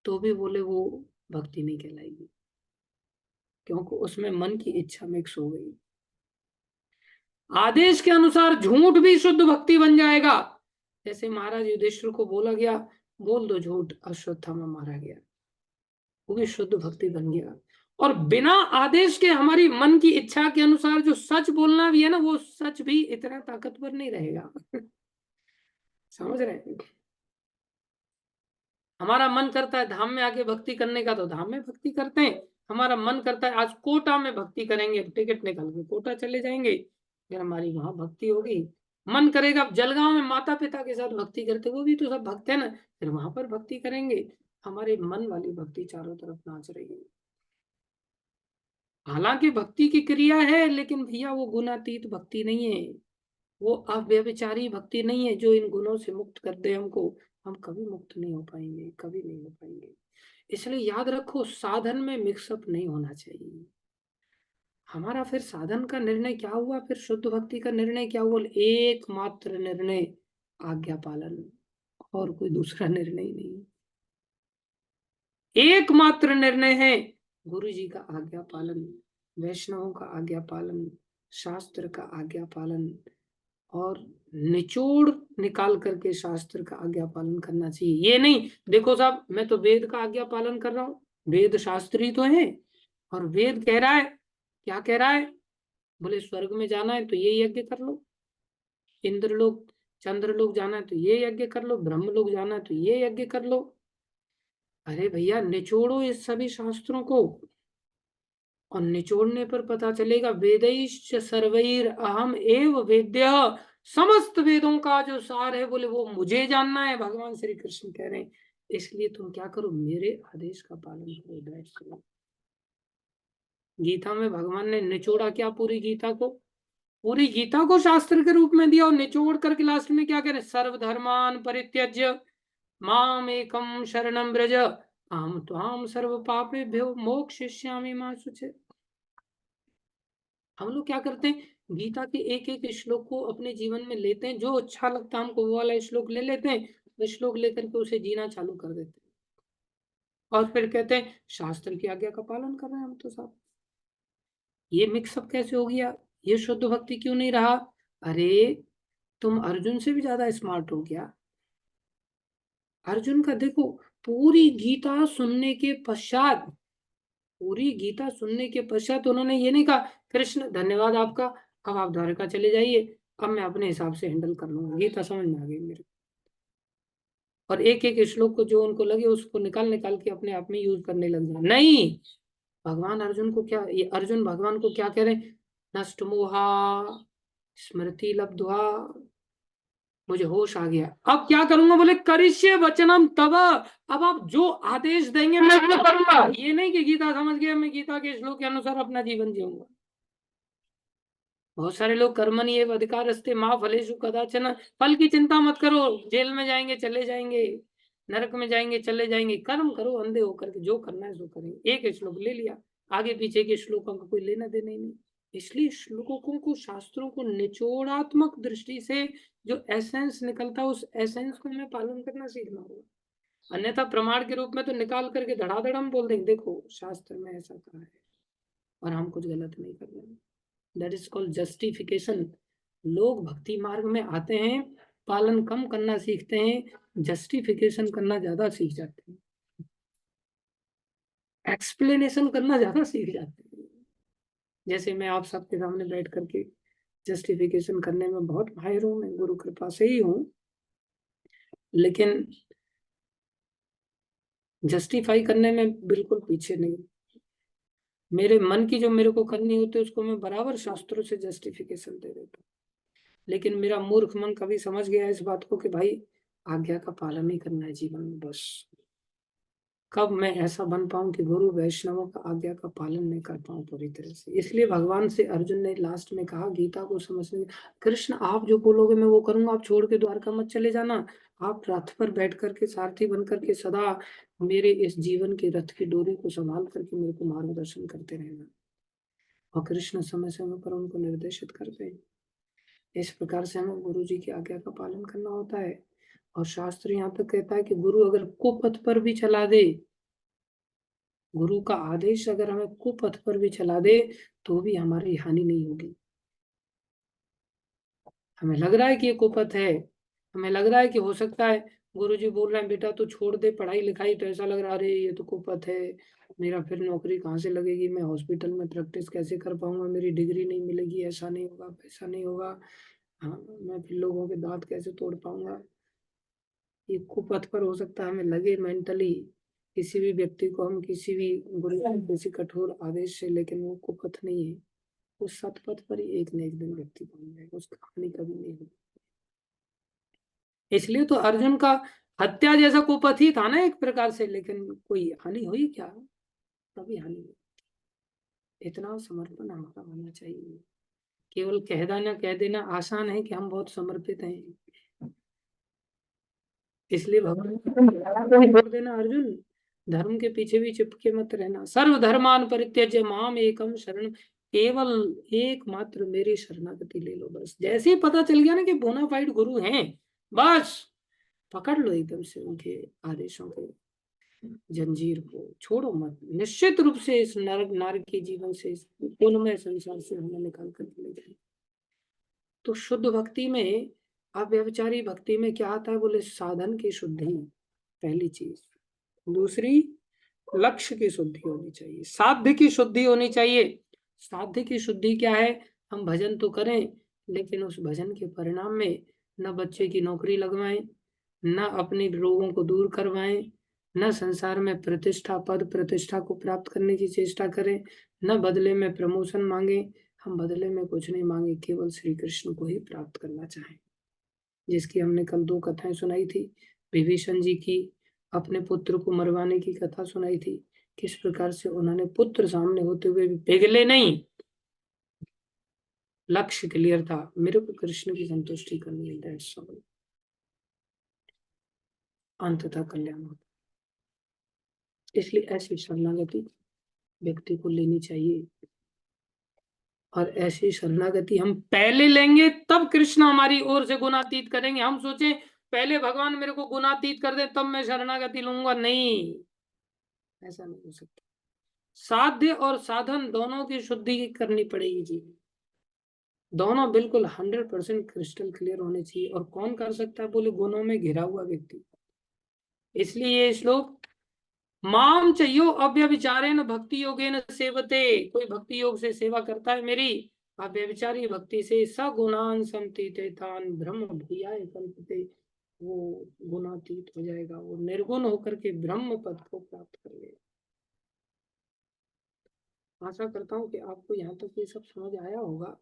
तो भी बोले वो भक्ति नहीं कहलाएगी, क्योंकि उसमें मन की इच्छा मिक्स हो गई। आदेश के अनुसार झूठ भी शुद्ध भक्ति बन जाएगा। जैसे महाराज युधिष्ठिर को बोला गया बोल दो झूठ, अश्वत्थामा मारा गया, वो भी शुद्ध भक्ति बन गया। और बिना आदेश के हमारी मन की इच्छा के अनुसार जो सच बोलना भी है ना, वो सच भी इतना ताकतवर नहीं रहेगा। समझ रहे हैं? हमारा मन करता है धाम में आके भक्ति करने का, तो धाम में भक्ति करते हैं। हमारा मन करता है आज कोटा में भक्ति करेंगे, टिकट निकाल के कोटा चले जाएंगे, फिर हमारी वहां भक्ति होगी। मन करेगा जलगांव में माता पिता के साथ भक्ति करते, वो भी तो सब भक्त है ना, फिर वहां पर भक्ति करेंगे। हमारे मन वाली भक्ति चारों तरफ नाच रही है। हालांकि भक्ति की क्रिया है, लेकिन भैया वो गुणातीत भक्ति नहीं है, वो अव्यभिचारी भक्ति नहीं है जो इन गुणों से मुक्त कर दे हमको। हम कभी मुक्त नहीं हो पाएंगे, कभी नहीं हो पाएंगे। इसलिए याद रखो, साधन में मिक्सअप नहीं होना चाहिए। हमारा फिर साधन का निर्णय क्या हुआ, फिर शुद्ध भक्ति का निर्णय क्या हुआ? एकमात्र निर्णय आज्ञा पालन, और कोई दूसरा निर्णय नहीं। एकमात्र निर्णय है गुरु जी का आज्ञा पालन, वैष्णवों का आज्ञा पालन, शास्त्र का आज्ञा पालन, और निचोड़ निकाल करके शास्त्र का आज्ञा पालन करना चाहिए। ये नहीं देखो साहब, मैं तो वेद का आज्ञा पालन कर रहा हूँ, वेद शास्त्री तो है, और वेद कह रहा है, क्या कह रहा है? बोले स्वर्ग में जाना है तो ये यज्ञ कर लो, इंद्रलोक चंद्रलोक जाना है तो ये यज्ञ कर लो, ब्रह्मलोक जाना है तो ये यज्ञ कर लो। अरे भैया, निचोड़ो इस सभी शास्त्रों को, और निचोड़ने पर पता चलेगा वेदैश्च सर्वैर अहम एव वेद्य, समस्त वेदों का जो सार है, बोले वो मुझे जानना है, भगवान श्री कृष्ण कह रहे हैं। इसलिए तुम क्या करो, मेरे आदेश का पालन करो, दैट्स ऑल। गीता में भगवान ने निचोड़ा क्या पूरी गीता को? पूरी गीता को शास्त्र के रूप में दिया, और निचोड़ करके लास्ट में क्या कह रहे? सर्वधर्मान परित्यज्य माम एकम शरणम ब्रज अहम त्वाम सर्व पापेभ्यो मोक्षयिष्यामि मा शुचे। हम लोग क्या करते हैं, गीता के एक एक श्लोक को अपने जीवन में लेते हैं, जो अच्छा लगता है हमको वो वाला श्लोक ले लेते हैं, वो श्लोक लेकर के उसे जीना चालू कर देते हैं, और फिर कहते हैं शास्त्र की आज्ञा का पालन कर रहे हैं हम तो साहब। ये मिक्सअप कैसे हो गया? ये शुद्ध भक्ति क्यों नहीं रहा? अरे, तुम अर्जुन से भी ज्यादा स्मार्ट हो गया। अर्जुन का देखो, पूरी गीता सुनने के पश्चात, पूरी गीता सुनने के पश्चात उन्होंने ये नहीं कहा कृष्ण धन्यवाद आपका, अब आप द्वारका चले जाइए, अब मैं अपने हिसाब से हैंडल कर लूंगा, गीता समझ में आ गई मेरे। और एक एक श्लोक को जो उनको लगे उसको निकाल निकाल के अपने आप में यूज करने लग जाए। नहीं, भगवान अर्जुन को क्या, ये अर्जुन भगवान को क्या कह रहे हैं? नष्ट मोहा स्मृति लब्ध्वा, मुझे होश आ गया, अब क्या करूंगा? बोले करिष्ये वचनम तव, अब आप जो आदेश देंगे मैं वो करूंगा। ये नहीं कि गीता समझ गया, मैं गीता के श्लोक के अनुसार अपना जीवन जीऊंगा। बहुत सारे लोग कर्मणि एव अधिकारस्ते माँ फलेषु कदाचन, फल की चिंता मत करो, जेल में जाएंगे चले जाएंगे, नरक में जाएंगे चले जाएंगे, कर्म करो अंधे होकर के, जो करना है सो करेंगे। एक श्लोक ले लिया, आगे पीछे के श्लोकों का कोई लेना देना ही नहीं। इसलिए श्लोकों को, शास्त्रों को निचोड़ात्मक दृष्टि से जो एसेंस निकलता है, उस एसेंस को हमें पालन करना सीखना होगा। अन्यथा प्रमाण के रूप में तो निकाल करके धड़ाधड़ हम बोल देंगे देखो शास्त्र में ऐसा कहा है, और हम कुछ गलत नहीं कर रहे हैं। That is called justification. लोग भक्ति मार्ग में आते हैं, पालन कम करना सीखते हैं, जस्टिफिकेशन करना ज्यादा सीख जाते हैं, एक्सप्लेनेशन करना ज्यादा सीख जाते हैं। जैसे मैं आप सबके सामने बैठ करके जस्टिफिकेशन करने में बहुत माहिर हूँ, मैं गुरु कृपा से ही हूँ, लेकिन जस्टिफाई करने में बिल्कुल पीछे नहीं। मेरे मन की जो मेरे को करनी होती है उसको मैं बराबर शास्त्रों से जस्टिफिकेशन दे देता हूँ, लेकिन मेरा मूर्ख मन कभी समझ गया इस बात को कि भाई आज्ञा का पालन ही करना है जीवन में बस। कब मैं ऐसा बन पाऊं कि गुरु वैष्णवों का आज्ञा का पालन नहीं कर पाऊं पूरी तरह से। इसलिए भगवान से अर्जुन ने लास्ट में कहा गीता को समझने, कृष्ण आप जो बोलोगे मैं वो करूंगा, आप छोड़ के द्वारका मत चले जाना, आप रथ पर बैठ करके सारथी बन करके सदा मेरे इस जीवन के रथ की डोरी को संभाल करके मेरे को मार्गदर्शन करते रहना। और कृष्ण समय समय पर उनको निर्देशित करते हैं। इस प्रकार से हमें गुरु जी की आज्ञा का पालन करना होता है। और शास्त्र यहाँ तक कहता है कि गुरु अगर कुपथ पर भी चला दे, गुरु का आदेश अगर हमें कुपथ पर भी चला दे तो भी हमारी हानि नहीं होगी। हमें लग रहा है कि ये कुपथ है, हमें लग रहा है कि हो सकता है गुरु जी बोल रहे हैं बेटा तू छोड़ दे पढ़ाई लिखाई, तो ऐसा लग रहा है अरे ये तो कुपथ है, मेरा फिर नौकरी कहाँ से लगेगी, मैं हॉस्पिटल में प्रैक्टिस कैसे कर पाऊंगा, मेरी डिग्री नहीं मिलेगी, ऐसा नहीं होगा वैसा नहीं होगा, हाँ मैं फिर लोगों के दांत कैसे तोड़ पाऊंगा। ये कुपथ पर हो सकता है हमें लगे मेंटली किसी भी व्यक्ति को, हम किसी भी गुरु किसी कठोर आदेश से, लेकिन वो कुपथ नहीं है, उस सतपथ पर ही एक न एक दिन व्यक्ति पहुंच जाएगा, उसका हानि कभी नहीं होगी। इसलिए तो अर्जुन का हत्या जैसा कुपथ ही था ना एक प्रकार से, लेकिन कोई हानि हुई क्या? कभी हानि नहीं। इतना समर्पण हमारा होना चाहिए। केवल कह देना आसान है कि हम बहुत समर्पित हैं, इसलिए भगवान छोड़ देना अर्जुन, धर्म के पीछे भी चिपके मत रहना। सर्व धर्मान परित्यज्य माम एकम शरण, केवल एकमात्र मेरी शरणागति ले लो। बस जैसे ही पता चल गया ना कि बोनाफाइड गुरु हैं, बस पकड़ लो एकदम से उनके आदेशों के जंजीर को, छोड़ो मत। निश्चित रूप से इस नर के जीवन से, इस पुण्यमय संसार से हमें निकाल कर ले जाए। तो शुद्ध भक्ति में, अव्यभिचारी भक्ति में क्या आता है बोले, साधन की शुद्धि पहली चीज। दूसरी, लक्ष्य की शुद्धि होनी चाहिए, साध्य की शुद्धि होनी चाहिए। साध्य की शुद्धि क्या है, हम भजन तो करें लेकिन उस भजन के परिणाम में न बच्चे की नौकरी लगवाएं, न अपने रोगों को दूर करवाएं, न संसार में प्रतिष्ठा, पद प्रतिष्ठा को प्राप्त करने की चेष्टा करें, न बदले में प्रमोशन मांगे। हम बदले में कुछ नहीं मांगे, केवल श्री कृष्ण को ही प्राप्त करना चाहें। जिसकी हमने कल 2 कथाएं सुनाई थी। विभीषण जी की अपने पुत्र को मरवाने की कथा सुनाई थी, किस प्रकार से उन्होंने पुत्र सामने होते हुए भी पिघले नहीं। लक्ष्य क्लियर था, मेरे को कृष्ण की संतुष्टि करनी है, दैट्स ऑल। अंततः कल्याण होता। इसलिए ऐसी शरणागति व्यक्ति को लेनी चाहिए, और ऐसी शरणागति हम पहले लेंगे तब कृष्ण हमारी ओर से गुणातीत करेंगे। हम सोचे पहले भगवान मेरे को गुणातीत कर दे तब मैं शरणागति लूंगा, नहीं, ऐसा नहीं हो सकता। साध्य और साधन दोनों की शुद्धि करनी पड़ेगी जी, दोनों बिल्कुल 100% क्रिस्टल क्लियर होने चाहिए। और कौन कर सकता है बोले, गुणों में घिरा हुआ व्यक्ति। इसलिए ये श्लोक, माम चयो अव्यभिचारेण भक्ति योगेन सेवते, कोई भक्ति योग से सेवा करता है मेरी अव्यभिचारी भक्ति से, सगुणान संतीते तान ब्रह्म भूयाय कल्पते, वो गुणातीत हो जाएगा, वो निर्गुण होकर के ब्रह्म पद को प्राप्त कर लेगा। आशा करता हूँ कि आपको यहाँ तक ये सब समझ आया होगा।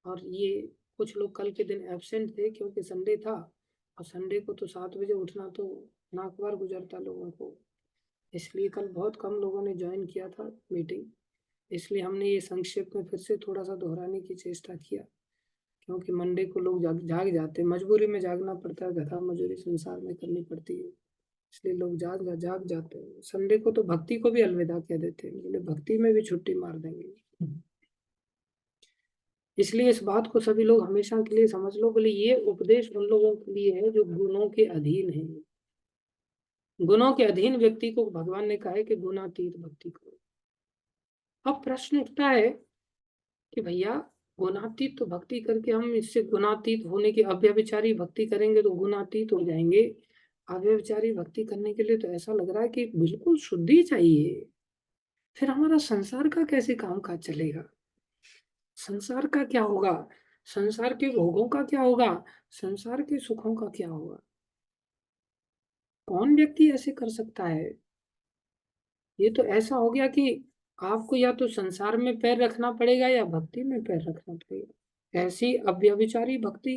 और ये कुछ लोग कल के दिन एब्सेंट थे क्योंकि संडे था, और संडे को तो 7 बजे उठना तो नाकबार गुजरता लोगों को, इसलिए कल बहुत कम लोगों ने ज्वाइन किया था मीटिंग। इसलिए हमने ये संक्षेप में फिर से थोड़ा सा दोहराने की चेष्टा किया, क्योंकि मंडे को लोग जाग जाते, मजबूरी में जागना पड़ता है, गधा मजूरी संसार में करनी पड़ती है, इसलिए लोग जाग जाते हैं। संडे को तो भक्ति को भी अलविदा कह देते हैं, बोले भक्ति में भी छुट्टी मार देंगे। इसलिए इस बात को सभी लोग हमेशा के लिए समझ लो, बोले ये उपदेश उन लोगों के लिए है जो गुणों के अधीन है। गुणों के अधीन व्यक्ति को भगवान ने कहा है कि गुणातीत भक्ति करो। अब प्रश्न उठता है कि भैया गुणातीत तो भक्ति करके हम इससे गुणातीत होने की, अव्यभिचारी भक्ति करेंगे तो गुणातीत हो जाएंगे। अव्यभिचारी भक्ति करने के लिए तो ऐसा लग रहा है कि बिल्कुल शुद्धि चाहिए, फिर हमारा संसार का कैसे काम काज चलेगा, संसार का क्या होगा, संसार के भोगों का क्या होगा, संसार के सुखों का क्या होगा। कौन व्यक्ति ऐसे कर सकता है। ये तो ऐसा हो गया कि आपको या तो संसार में पैर रखना पड़ेगा या भक्ति में पैर रखना पड़ेगा। ऐसी अव्यभिचारी भक्ति,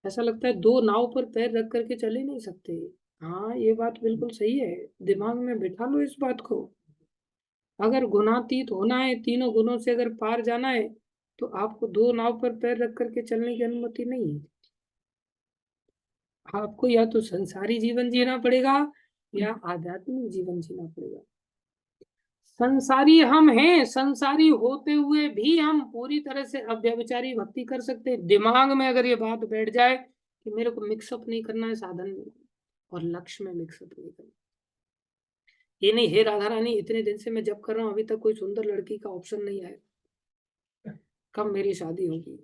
ऐसा लगता है 2 नाव पर पैर रख करके चले नहीं सकते। हाँ ये बात बिल्कुल सही है, दिमाग में बिठा लो इस बात को। अगर गुणातीत होना है, तीनों गुणों से अगर पार जाना है, तो आपको 2 नाव पर पैर रख करके चलने की अनुमति नहीं है। आपको या तो संसारी जीवन जीना पड़ेगा या आध्यात्मिक जीवन जीना पड़ेगा। संसारी हम हैं, संसारी होते हुए भी हम पूरी तरह से अव्यभिचारी भक्ति कर सकते हैं। दिमाग में अगर ये बात बैठ जाए कि मेरे को मिक्सअप नहीं करना है साधन में और लक्ष्य में मिक्सअप नहीं करना। ये नहीं, हे राधा रानी इतने दिन से मैं जब कर रहा हूँ अभी तक कोई सुंदर लड़की का ऑप्शन नहीं आया, कब मेरी शादी होगी।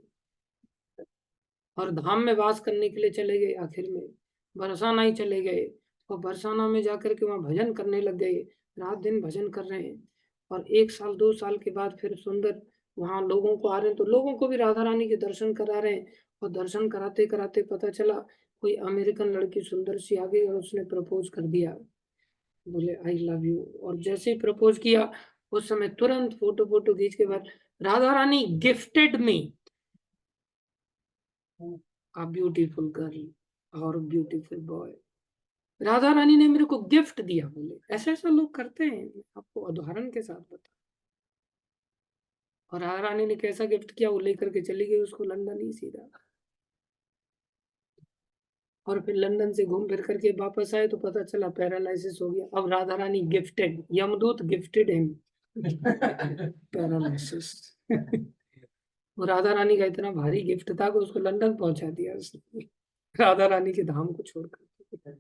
और धाम में वास करने के लिए चले गए, आखिर में बरसाना ही चले गए, और बरसाना में जाकर के वहां भजन करने लग गए, रात दिन भजन कर रहे हैं। और 1 साल 2 साल के बाद फिर सुंदर वहां लोगों को आ रहे हैं, तो लोगों को भी राधा रानी के दर्शन करा रहे हैं। और दर्शन कराते कराते पता चला कोई अमेरिकन लड़की सुंदर सी आ गई और उसने प्रपोज कर दिया, बोले आई लव यू। और जैसे ही प्रपोज किया उस समय तुरंत फोटो फोटो खींच के बाद, Radha Rani gifted me a beautiful girl और ब्यूटीफुल बॉय, राधा रानी ने मेरे को गिफ्ट दिया। बोले ऐसा ऐसा लोग करते हैं, आपको उदाहरण के साथ बता। और राधा रानी ने कैसा गिफ्ट किया, वो लेकर के चली गई उसको लंदन ही सीधा। और फिर लंदन से घूम फिर करके वापस आए तो पता चला पैरालिसिस हो गया। अब राधा रानी गिफ्टेड, यमदूत गिफ्टेड हिम पैरालिसिस। वो राधा रानी का इतना भारी गिफ्ट था कि उसको लंदन पहुंचा दिया उसने, राधा रानी के धाम को छोड़कर।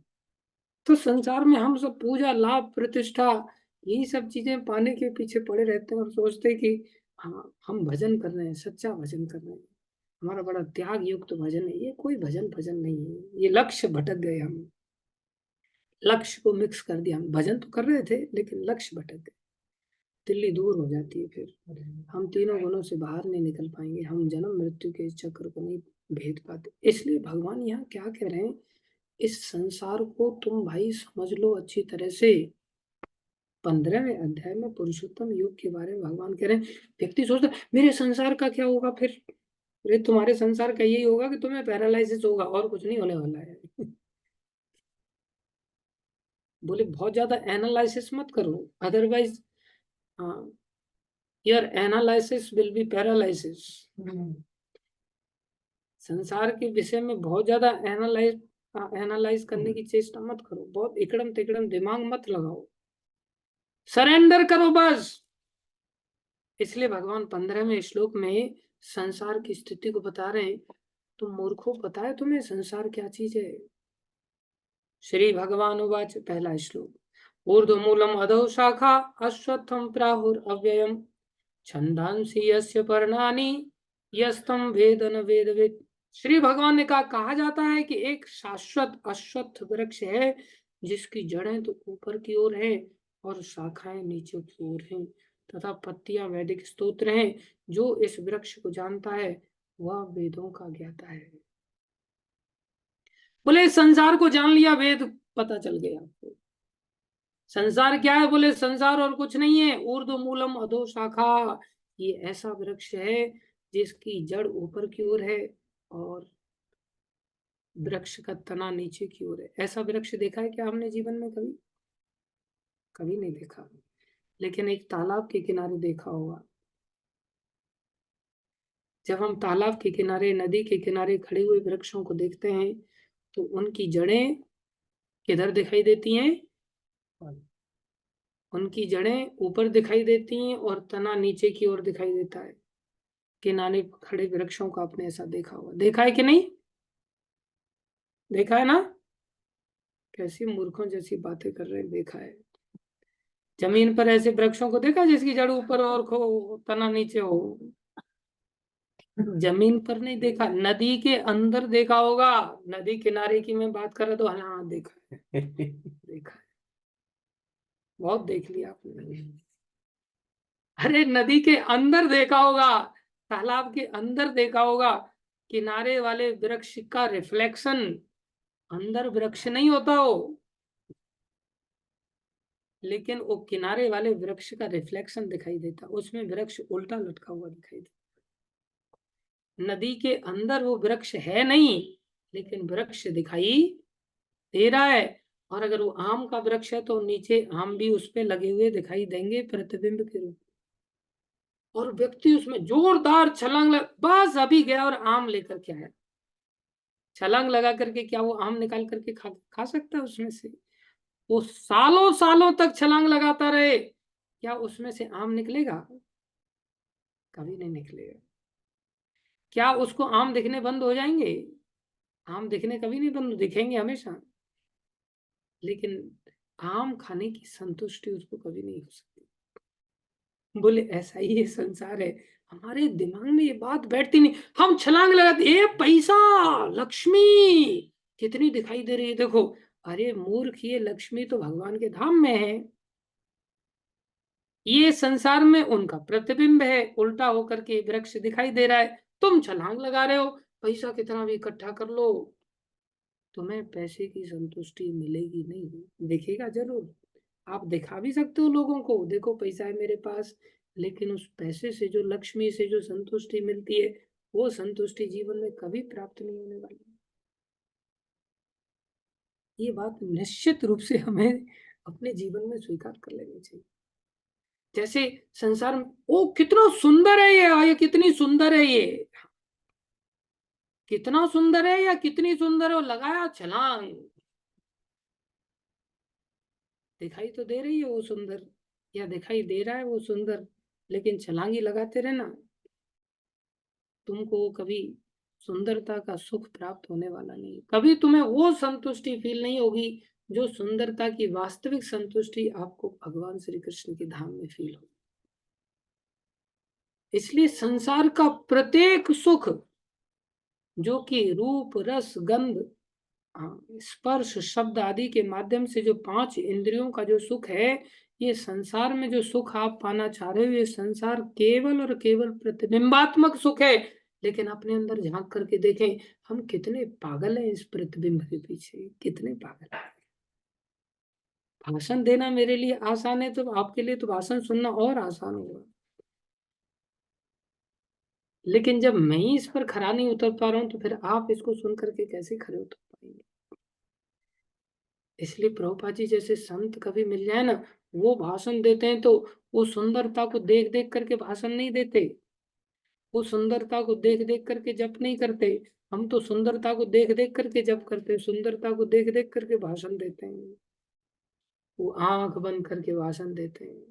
तो संसार में हम सब पूजा, लाभ, प्रतिष्ठा, यही सब चीजें पाने के पीछे पड़े रहते हैं और सोचते हैं कि हाँ हम भजन कर रहे हैं, सच्चा भजन कर रहे हैं, हमारा बड़ा त्याग युक्त भजन है। ये कोई भजन भजन नहीं है, ये लक्ष्य भटक गए हम, लक्ष्य को मिक्स कर दिया। हम भजन तो कर रहे थे लेकिन लक्ष्य भटक गए, दिल्ली दूर हो जाती है, फिर हम तीनों गुणों से बाहर नहीं निकल पाएंगे, हम जन्म मृत्यु के इस चक्र को नहीं भेद पाते। इसलिए भगवान यहाँ क्या कह रहे हैं, इस संसार को तुम भाई समझ लो अच्छी तरह से। 15वें अध्याय में पुरुषोत्तम योग के बारे में भगवान कह रहे हैं। व्यक्ति सोचता है मेरे संसार का क्या होगा, फिर अरे तुम्हारे संसार का यही होगा कि तुम्हें पैरालिसिस होगा और कुछ नहीं होने वाला है। बोले बहुत ज्यादा एनालिसिस मत करो, otherwise your analysis will be paralysis. संसार के विषय में बहुत ज्यादा एनालाइज करने की चेष्टा मत करो, बहुत इकड़म तिकड़म दिमाग मत लगाओ, सरेंडर करो बस। इसलिए भगवान 15वें श्लोक में संसार की स्थिति को बता रहे हैं। तुम मूर्खों, पता है तुम्हें संसार क्या चीज है? श्री भगवान उवाच, पहला श्लोक, ऊर्ध्वमूलम अधो शाखा अश्वत्थम प्राहुर अव्ययम छंदांसि यस्य पर्णानि यस्तम वेद न वेदविद। श्री भगवान ने कहा जाता है कि एक शाश्वत अश्वत्थ वृक्ष है जिसकी जड़ें तो ऊपर की ओर है और शाखाएं नीचे की ओर हैं, तथा पत्तियां वैदिक स्तोत्र हैं। जो इस वृक्ष को जानता है वह वेदों का ज्ञाता है। बोले संसार को जान लिया, वेद पता चल गया आपको। संसार क्या है? बोले संसार और कुछ नहीं है, ऊर्ध्व मूलम अधो शाखा। ये ऐसा वृक्ष है जिसकी जड़ ऊपर की ओर है और वृक्ष का तना नीचे की ओर है। ऐसा वृक्ष देखा है क्या हमने जीवन में? कभी कभी नहीं देखा, लेकिन एक तालाब के किनारे देखा होगा। जब हम तालाब के किनारे, नदी के किनारे खड़े हुए वृक्षों को देखते हैं तो उनकी जड़ें किधर दिखाई देती हैं? उनकी जड़ें ऊपर दिखाई देती हैं और तना नीचे की ओर दिखाई देता है। किनारे खड़े वृक्षों का आपने ऐसा देखा होगा, देखा है कि नहीं? देखा है ना? कैसी मूर्खों जैसी बातें कर रहे हैं, देखा है। जमीन पर ऐसे वृक्षों को देखा जिसकी जड़ ऊपर और तना नीचे हो? जमीन पर नहीं देखा, नदी के अंदर देखा होगा। नदी किनारे की मैं बात कर रहा तो हाँ देखा है। देखा है, बहुत देख लिया आपने। अरे नदी के अंदर देखा होगा, तालाब के अंदर देखा होगा। किनारे वाले वृक्ष का रिफ्लेक्शन, अंदर वृक्ष नहीं होता हो, लेकिन वो किनारे वाले वृक्ष का रिफ्लेक्शन दिखाई देता, उसमें वृक्ष उल्टा लटका हुआ दिखाई देता। नदी के अंदर वो वृक्ष है नहीं, लेकिन वृक्ष दिखाई दे रहा है। और अगर वो आम का वृक्ष है तो नीचे आम भी उस पे लगे हुए दिखाई देंगे प्रतिबिंब के रूप। और व्यक्ति उसमें जोरदार छलांग बस अभी गया और आम लेकर के आया। छलांग लगा करके क्या वो आम निकाल करके खा सकता है उसमें से? वो सालों सालों तक छलांग लगाता रहे, क्या उसमें से आम निकलेगा? कभी नहीं निकलेगा। क्या उसको आम दिखने बंद हो जाएंगे? आम दिखने कभी नहीं बंद, दिखेंगे हमेशा, लेकिन आम खाने की संतुष्टि उसको कभी नहीं हो सकती। बोले ऐसा ही ये संसार है। हमारे दिमाग में ये बात बैठती नहीं, हम छलांग लगाते, ए पैसा, लक्ष्मी कितनी दिखाई दे रही है देखो। अरे मूर्ख, ये लक्ष्मी तो भगवान के धाम में है, ये संसार में उनका प्रतिबिंब है, उल्टा होकर के वृक्ष दिखाई दे रहा है। तुम छलांग लगा रहे हो, पैसा कितना भी इकट्ठा कर लो, तुम्हें पैसे की संतुष्टि मिलेगी नहीं। दिखेगा जरूर, आप दिखा भी सकते हो लोगों को, देखो पैसा है मेरे पास, लेकिन उस पैसे से जो लक्ष्मी से जो संतुष्टि मिलती है, वो संतुष्टि जीवन में कभी प्राप्त नहीं होने वाली। ये बात निश्चित रूप से हमें अपने जीवन में स्वीकार कर लेनी चाहिए। जैसे संसार में, ओ कितना सुंदर है ये कितनी सुंदर है ये, कितना सुंदर है या कितनी सुंदर है, वो लगाया छलांग, दिखाई तो दे रही है वो सुंदर, या दिखाई दे रहा है वो सुंदर, लेकिन छलांगी लगाते रहना, तुमको कभी सुंदरता का सुख प्राप्त होने वाला नहीं, कभी तुम्हें वो संतुष्टि फील नहीं होगी जो सुंदरता की वास्तविक संतुष्टि आपको भगवान श्री कृष्ण के धाम में फील हो। इसलिए संसार का प्रत्येक सुख, जो कि रूप रस गंध, हाँ, स्पर्श शब्द आदि के माध्यम से जो पांच इंद्रियों का जो सुख है, ये संसार में जो सुख आप पाना चाह रहे हो, ये संसार केवल और केवल प्रतिबिंबात्मक सुख है। लेकिन अपने अंदर झांक करके देखें, हम कितने पागल हैं इस प्रतिबिंब के पीछे, कितने पागल हैं। भाषण देना मेरे लिए आसान है, तो आपके लिए तो भाषण सुनना और आसान होगा। लेकिन जब मैं ही इस पर खरा नहीं उतर पा रहा हूं, तो फिर आप इसको सुन करके कैसे खरे उतर पाएंगे। इसलिए प्रभुपाद जी जैसे संत कभी मिल जाए ना, वो भाषण देते हैं तो वो सुंदरता को देख देख करके भाषण नहीं देते, वो सुंदरता को देख देख करके जप नहीं करते। हम तो सुंदरता को देख देख करके जप करते हैं, सुंदरता को देख देख करके भाषण देते हैं। वो आंख बंद करके भाषण देते हैं,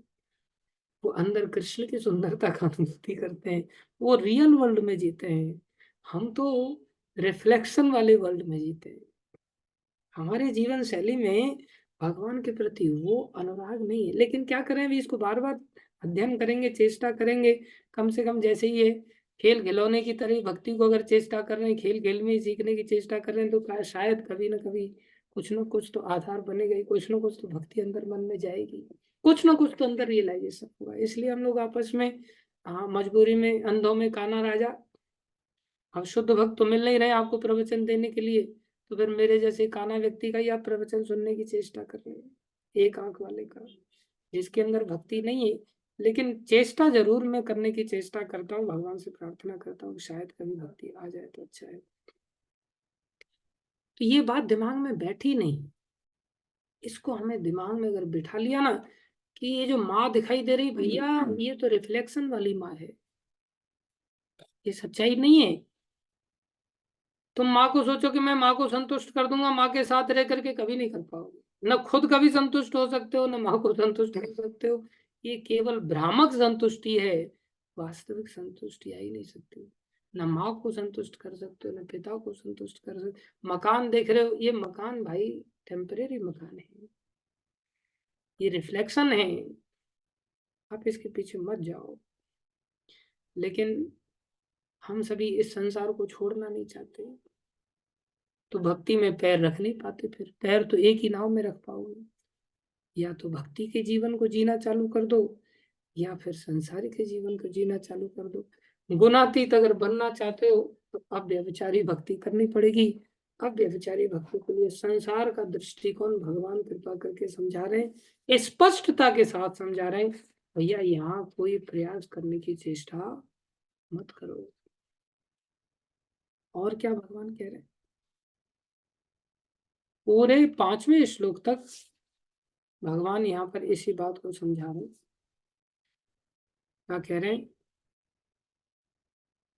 वो अंदर कृष्ण की सुंदरता का अनुभूति करते हैं, वो रियल वर्ल्ड में जीते हैं। हम तो रिफ्लेक्शन वाले वर्ल्ड में जीते हैं। हमारे जीवन शैली में भगवान के प्रति वो अनुराग नहीं है। लेकिन क्या करें, अभी इसको बार बार अध्ययन करेंगे, चेष्टा करेंगे। कम से कम जैसे ही ये खेल खिलौने की तरह भक्ति को अगर चेष्टा कर रहे हैं, खेल खेल में ही सीखने की चेष्टा कर रहे हैं, तो शायद कभी ना कभी कुछ ना कुछ तो आधार बनेगा ही, कुछ ना कुछ तो भक्ति अंदर मन में जाएगी, कुछ ना कुछ तो अंदर रियलाइजेशन होगा। इसलिए हम लोग आपस में, हाँ, मजबूरी में अंधों में काना राजा। अब शुद्ध भक्त तो मिल नहीं रहे आपको प्रवचन देने के लिए, तो फिर मेरे जैसे काना व्यक्ति का ही आप प्रवचन सुनने की चेष्टा कर रहे हैं, एक आंख वाले का, जिसके अंदर भक्ति नहीं है। लेकिन चेष्टा जरूर मैं करने की चेष्टा करता हूँ, भगवान से प्रार्थना करता हूँ शायद कभी भक्ति आ जाए तो अच्छा है। तो ये बात दिमाग में बैठी नहीं, इसको हमें दिमाग में अगर बिठा लिया ना, कि ये जो माँ दिखाई दे रही भैया, ये तो रिफ्लेक्शन वाली माँ है, ये सच्चाई नहीं है। तुम माँ को सोचो कि मैं माँ को संतुष्ट कर दूंगा, माँ के साथ रह करके कभी नहीं कर पाओगे। न खुद कभी संतुष्ट हो सकते हो, न माँ को संतुष्ट कर सकते हो। ये केवल भ्रामक संतुष्टि है, वास्तविक संतुष्टि आ ही नहीं सकती। न माँ को संतुष्ट कर सकते हो, न पिता को संतुष्ट कर सकते। मकान देख रहे हो, ये मकान भाई टेम्परेरी मकान है, ये रिफ्लेक्शन है, आप इसके पीछे मत जाओ। लेकिन हम सभी इस संसार को छोड़ना नहीं चाहते, तो भक्ति में पैर रख नहीं पाते। फिर पैर तो एक ही नाव में रख पाओगे, या तो भक्ति के जीवन को जीना चालू कर दो, या फिर संसारिक के जीवन को जीना चालू कर दो। गुणातीत अगर बनना चाहते हो, तो अब व्यभिचारी भक्ति करनी पड़ेगी। अब व्यभिचारी भक्ति के लिए संसार का दृष्टिकोण भगवान कृपा करके समझा रहे हैं, स्पष्टता के साथ समझा रहे हैं, भैया यहाँ कोई प्रयास करने की चेष्टा मत करो। और क्या भगवान कह रहे हैं, पूरे 5वें श्लोक तक भगवान यहाँ पर इसी बात को समझा रहे हैं। क्या कह रहे हैं,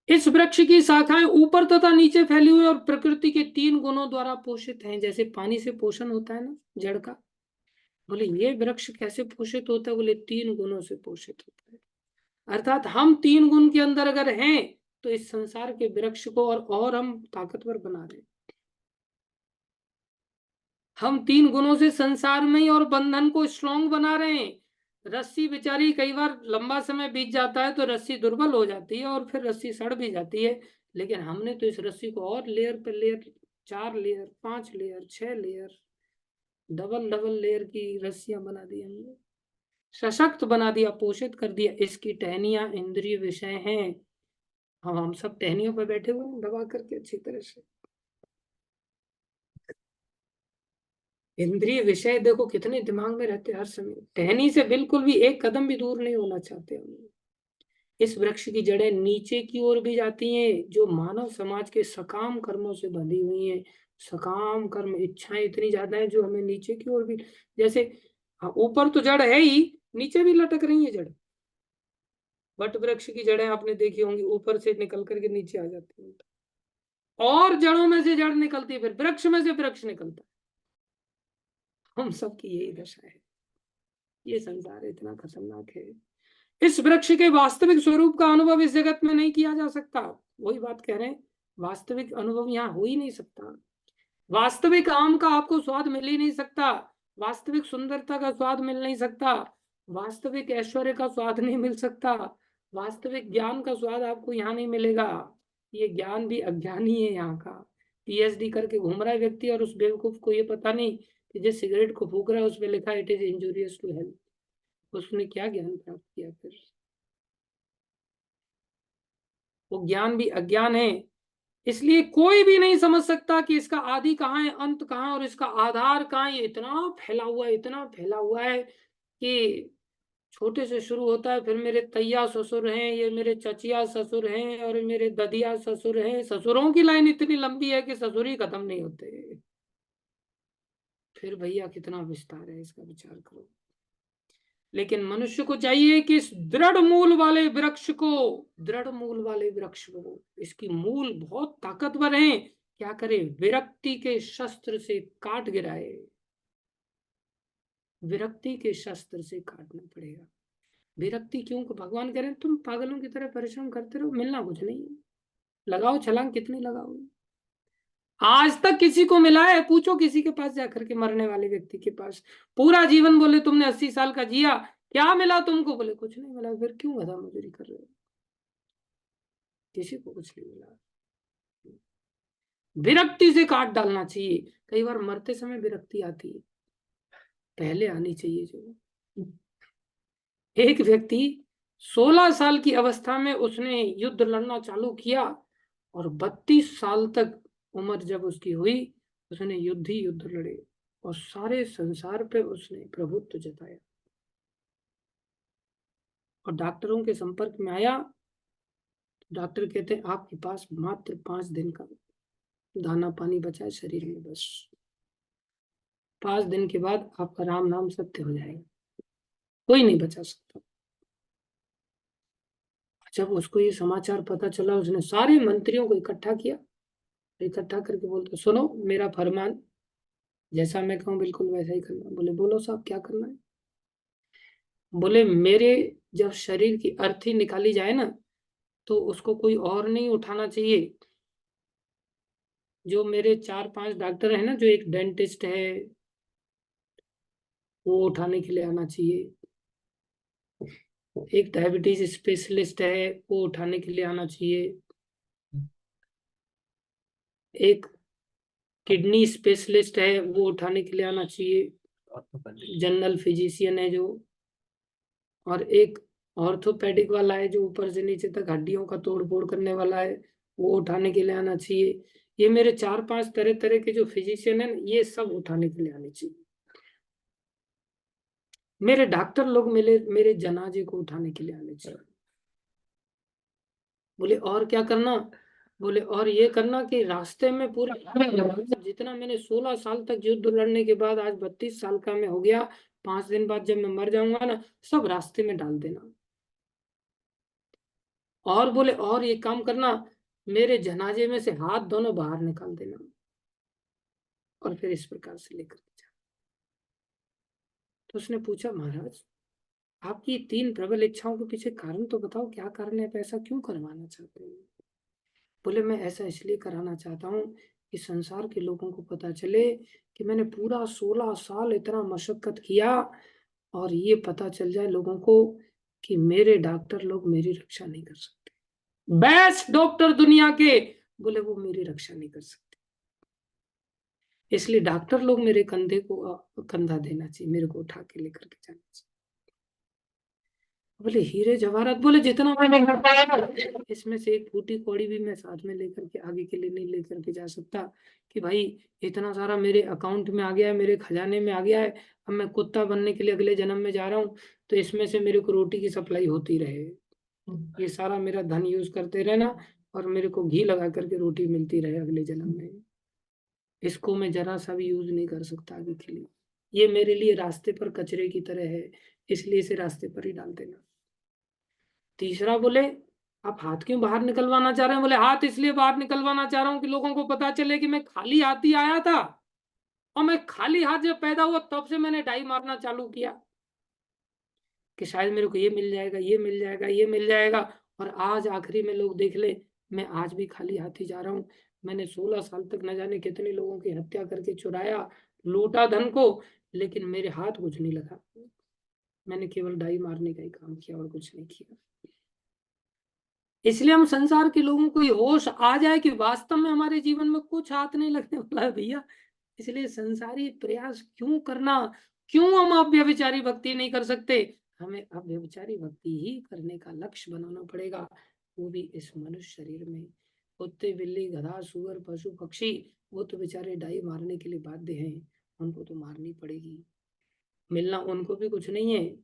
इस वृक्ष की शाखाएं ऊपर तथा नीचे फैली हुई और प्रकृति के 3 गुणों द्वारा पोषित हैं। जैसे पानी से पोषण होता है ना जड़ का, बोले ये वृक्ष कैसे पोषित होता है, बोले 3 गुणों से पोषित होता है। अर्थात हम 3 गुण के अंदर अगर हैं, तो इस संसार के वृक्ष को और हम ताकतवर बना रहे हैं। हम 3 गुणों से संसार में ही और बंधन को स्ट्रांग बना रहे हैं। रस्सी बेचारी कई बार लंबा समय बीत जाता है तो रस्सी दुर्बल हो जाती है और फिर रस्सी सड़ भी जाती है। लेकिन हमने तो इस रस्सी को और लेयर पे layer, 4 layer, 5 layer, 6 layer, double double layer की रस्सियां बना दी हमने, सशक्त बना दिया, पोषित कर दिया। इसकी टहनियां इंद्रिय विषय हैं। हम सब टहनियों पर बैठे हुए हैं दबा करके अच्छी तरह से। इंद्रिय विषय देखो कितने दिमाग में रहते हैं हर समय, टहनी से बिल्कुल भी एक कदम भी दूर नहीं होना चाहते हम। इस वृक्ष की जड़ें नीचे की ओर भी जाती हैं, जो मानव समाज के सकाम कर्मों से बंधी हुई हैं। सकाम कर्म इच्छाएं इतनी ज्यादा है जो हमें नीचे की ओर भी, जैसे, हाँ, ऊपर तो जड़ है ही, नीचे भी लटक रही है जड़। वट वृक्ष की जड़ें आपने देखी होंगी, ऊपर से निकल करके नीचे आ जाती हैं। और जड़ों में से जड़ निकलती है, फिर वृक्ष में से वृक्ष निकलता है। हम सबकी यही दशा है। ये संसार इतना खतरनाक है। इस वृक्ष के वास्तविक स्वरूप का अनुभव इस जगत में नहीं किया जा सकता। वही बात कह रहे हैं, वास्तविक अनुभव यहाँ हो ही नहीं सकता। वास्तविक आम का आपको स्वाद मिल ही नहीं सकता, वास्तविक सुंदरता का स्वाद मिल नहीं सकता, वास्तविक ऐश्वर्य का स्वाद नहीं मिल सकता, वास्तविक ज्ञान का स्वाद आपको यहाँ नहीं मिलेगा। ये ज्ञान भी अज्ञान ही है यहाँ का। पीएचडी करके घूम रहा है व्यक्ति, और उस बेवकूफ को ये पता नहीं कि जिस सिगरेट को फूक रहा है उस पर लिखा it is injurious to health. उसने क्या ज्ञान प्राप्त किया फिर? वो ज्ञान भी अज्ञान है। इसलिए कोई भी नहीं समझ सकता कि इसका आदि कहाँ है, अंत कहाँ है, और इसका आधार कहाँ है। ये इतना फैला हुआ है, इतना फैला हुआ है कि छोटे से शुरू होता है, फिर मेरे तैया ससुर हैं, ये मेरे चचिया ससुर हैं, और मेरे ददिया ससुर हैं। ससुरों की लाइन इतनी लंबी है कि ससुर ही खत्म नहीं होते। फिर भैया कितना विस्तार है, इसका विचार करो। लेकिन मनुष्य को चाहिए कि इस दृढ़ मूल वाले वृक्ष को, दृढ़ मूल वाले वृक्ष को, इसकी मूल बहुत ताकतवर है, क्या करे? विरक्ति के शस्त्र से काट गिराए। विरक्ति के शस्त्र से काटना पड़ेगा। विरक्ति क्यों? भगवान कह रहे हैं तुम पागलों की तरह परिश्रम करते रहो, मिलना कुछ नहीं है। लगाओ छलांग, कितनी लगाओगे? आज तक किसी को मिला है? पूछो किसी के पास जाकर के, मरने वाले व्यक्ति के पास। पूरा जीवन बोले तुमने 80 साल का जिया, क्या मिला तुमको? बोले कुछ नहीं मिला। फिर क्यों गधा मजदूरी कर रहे हो? किसी को कुछ नहीं मिला। विरक्ति से काट डालना चाहिए। कई बार मरते समय विरक्ति आती है, पहले आनी चाहिए। जो एक व्यक्ति 16 साल की अवस्था में उसने युद्ध लड़ना चालू किया, और 32 साल तक उम्र जब उसकी हुई, उसने युद्ध ही युद्ध लड़े, और सारे संसार पे उसने प्रभुत्व जताया। और डॉक्टरों के संपर्क में आया, तो डॉक्टर कहते हैं आपके पास मात्र 5 दिन का दाना पानी बचा है शरीर में, बस 5 दिन के बाद आपका राम नाम सत्य हो जाएगा, कोई नहीं बचा सकता। जब उसको ये समाचार पता चला, उसने सारे मंत्रियों को इकट्ठा किया, इकट्ठा करके बोलते सुनो, मेरा फरमान जैसा मैं कहूँ बिल्कुल वैसा ही करना। बोले बोलो साहब क्या करना है? बोले मेरे जब शरीर की अर्थी निकाली जाए ना, तो उसको कोई और नहीं उठाना चाहिए। जो मेरे 4-5 डॉक्टर हैं ना, जो एक डेंटिस्ट है वो उठाने के लिए आना चाहिए, एक डायबिटीज स्पेशलिस्ट है वो उठाने के लिए आना चाहिए, एक किडनी स्पेशलिस्ट है वो उठाने के लिए आना चाहिए, जनरल फिजिशियन है जो, और एक ऑर्थोपेडिक वाला है जो ऊपर से नीचे तक हड्डियों का तोड़ फोड़ करने वाला है, वो उठाने के लिए आना चाहिए। ये मेरे 4-5 तरह तरह के जो फिजिशियन है ये सब उठाने के लिए आने चाहिए। मेरे डॉक्टर लोग मेरे मेरे जनाजे को उठाने के लिए आने चाहिए। बोले और क्या करना? बोले और ये करना कि रास्ते में पूरा जितना मैंने 16 साल तक युद्ध लड़ने के बाद आज 32 साल का मैं हो गया, 5 दिन बाद जब मैं मर जाऊंगा ना, सब रास्ते में डाल देना। और बोले और ये काम करना, मेरे जनाजे में से हाथ दोनों बाहर निकाल देना, और फिर इस प्रकार से लेकर के जा। तो उसने पूछा महाराज आपकी 3 प्रबल इच्छाओं के पीछे कारण तो बताओ, क्या कारण है, आप ऐसा क्यों करवाना चाहते हैं? बोले मैं ऐसा इसलिए कराना चाहता हूँ कि संसार के लोगों को पता चले कि मैंने पूरा 16 साल इतना मशक्कत किया, और ये पता चल जाए लोगों को कि मेरे डॉक्टर लोग मेरी रक्षा नहीं कर सकते। बेस्ट डॉक्टर दुनिया के, बोले वो मेरी रक्षा नहीं कर सकते, इसलिए डॉक्टर लोग मेरे कंधे को कंधा देना चाहिए, मेरे को उठा के लेकर के जाना चाहिए। बोले हीरे जवाहरात, बोले जितना मैंने कर पाया ना, इसमें से एक फूटी कौड़ी भी मैं साथ में लेकर के आगे के लिए नहीं लेकर के जा सकता, कि भाई इतना सारा मेरे अकाउंट में आ गया है, मेरे खजाने में आ गया है, अब मैं कुत्ता बनने के लिए अगले जन्म में जा रहा हूँ, तो इसमें से मेरे को रोटी की सप्लाई होती रहे, ये सारा मेरा धन यूज करते रहना, और मेरे को घी लगा करके रोटी मिलती रहे अगले जन्म में। इसको मैं जरा सा भी यूज नहीं कर सकता आगे के लिए, ये मेरे लिए रास्ते पर कचरे की तरह है, इसलिए इसे रास्ते पर ही डाल देना। तीसरा बोले आप हाथ क्यों बाहर निकलवाना चाह रहे हैं? बोले हाथ इसलिए बाहर निकलवाना चाह रहा हूं कि लोगों को पता चले कि मैं खाली हाथ ही आया था, और मैं खाली हाथ जब पैदा हुआ तब से मैंने डाई मारना चालू किया कि शायद मेरे को ये मिल जाएगा, ये मिल जाएगा, ये मिल जाएगा। और आज आखिरी में लोग देख ले, मैं आज भी खाली हाथ ही जा रहा हूँ। मैंने 16 साल तक न जाने कितने लोगों की हत्या करके चुराया, लूटा धन को, लेकिन मेरे हाथ कुछ नहीं लगा। मैंने केवल डाई मारने का ही काम किया और कुछ नहीं किया। इसलिए हम संसार के लोगों को ये होश आ जाए कि वास्तव में हमारे जीवन में कुछ हाथ नहीं लगने वाला है भैया। इसलिए संसारी प्रयास क्यों करना? क्यों हम अव्यभिचारी भक्ति नहीं कर सकते? हमें अव्यभिचारी भक्ति ही करने का लक्ष्य बनाना पड़ेगा, वो भी इस मनुष्य शरीर में। कुत्ते, बिल्ली, गधा, सुअर, पशु, पक्षी, वो तो बेचारे डाई मारने के लिए बाध्य हैं, उनको तो मारनी पड़ेगी। मिलना उनको भी कुछ नहीं है,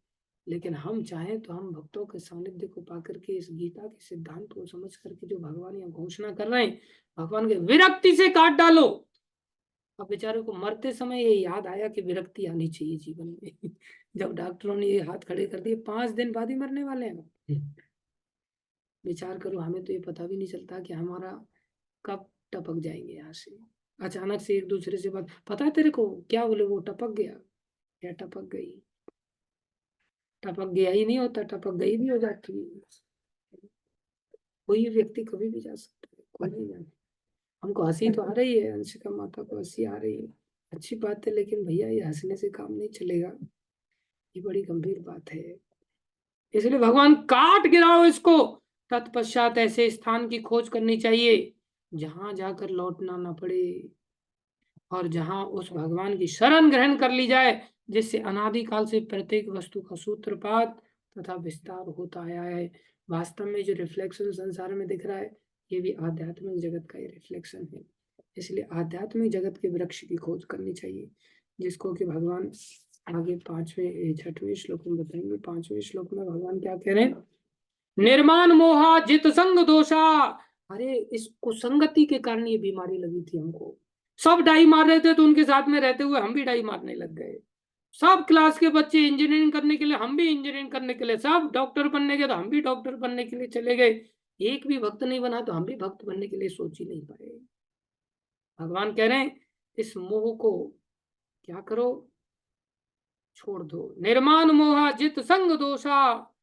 लेकिन हम चाहें तो हम भक्तों के सानिध्य को पाकर के इस गीता के सिद्धांत को समझ करके जो भगवान यहाँ घोषणा कर रहे हैं, भगवान के विरक्ति से काट डालो। अब बेचारे को मरते समय ये याद आया कि विरक्ति आनी चाहिए जीवन में। जब डॉक्टरों ने ये हाथ खड़े कर दिए, 5 दिन बाद ही मरने वाले हैं। विचार करो, हमें तो ये पता भी नहीं चलता कि हमारा कब टपक जाएंगे यहाँ से। अचानक से एक दूसरे से बात, पता है तेरे को क्या? बोले वो टपक गया या टपक गई। टपक गया ही नहीं होता, टपक गई भी हो जाती है। कोई व्यक्ति कभी भी जा सकता है, कोई नहीं जाने। हमको हंसी तो आ रही है, अंशिका माता को हंसी आ रही है, अच्छी बात है, लेकिन भैया ये हंसने से काम नहीं चलेगा, ये बड़ी गंभीर बात है। इसलिए भगवान काट गिराओ इसको। तत्पश्चात ऐसे स्थान की खोज करनी चाहिए जहां जाकर लौटना ना पड़े, और जहां उस भगवान की शरण ग्रहण कर ली जाए, जिससे अनादिकाल से प्रत्येक वस्तु का सूत्रपात तथा विस्तार होता आया है। वास्तव में जो रिफ्लेक्शन संसार में दिख रहा है, ये भी आध्यात्मिक जगत का ही रिफ्लेक्शन है। इसलिए आध्यात्मिक जगत के वृक्ष की खोज करनी चाहिए, जिसको कि भगवान आगे 6वें श्लोक में बताएंगे। 5वें श्लोक में भगवान क्या कह रहे हैं? निर्माण मोहा जित संग दोषा। अरे इस कुसंगति के कारण ये बीमारी लगी थी हमको। सब डाई मार रहे थे तो उनके साथ में रहते हुए हम भी डाई मारने लग गए। सब क्लास के बच्चे इंजीनियरिंग करने के लिए, हम भी इंजीनियरिंग करने के लिए, सब डॉक्टर बनने के तो हम भी डॉक्टर बनने के लिए चले गए। एक भी भक्त नहीं बना तो हम भी भक्त बनने के लिए सोच ही नहीं पाए। भगवान कह रहे हैं इस मोह को क्या करो? छोड़ दो। निर्माण मोहा जित संग दोषा।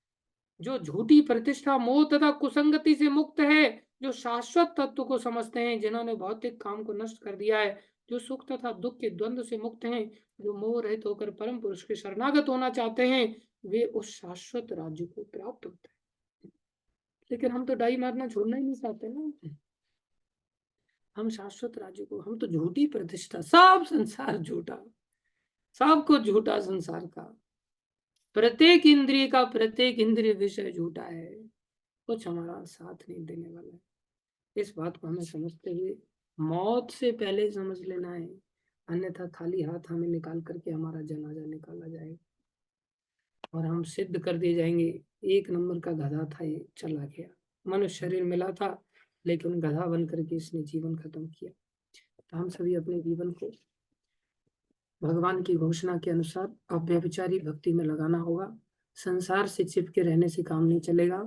जो झूठी प्रतिष्ठा, मोह तथा कुसंगति से मुक्त है, जो शाश्वत तत्व को समझते हैं, जिन्होंने भौतिक काम को नष्ट कर दिया है, जो सुख तथा दुख के द्वंद्व से मुक्त हैं, जो मोह रहित होकर परम पुरुष के शरणागत होना चाहते हैं, वे उस शाश्वत राज्य को प्राप्त होते हैं। लेकिन हम तो डाई मारना छोड़ना ही नहीं चाहते ना। हम शाश्वत राज्य को, हम तो झूठी प्रतिष्ठा, सब संसार झूठा, सब कुछ झूठा संसार का, प्रत्येक इंद्रिय का प्रत्येक इंद्रिय विषय झूठा है, कुछ हमारा साथ नहीं देने वाला है। इस बात को हमें समझते हुए मौत से पहले समझ लेना है, अन्यथा खाली हाथ हमें निकाल करके हमारा जनाजा निकाला जाएगा और हम सिद्ध कर दिए जाएंगे एक नंबर का गधा था, ये चला गया। मनुष्य शरीर मिला था लेकिन गधा बन करके इसने जीवन खत्म किया। तो हम सभी अपने जीवन को भगवान की घोषणा के अनुसार अव्यभिचारी भक्ति में लगाना होगा। संसार से चिपके रहने से काम नहीं चलेगा।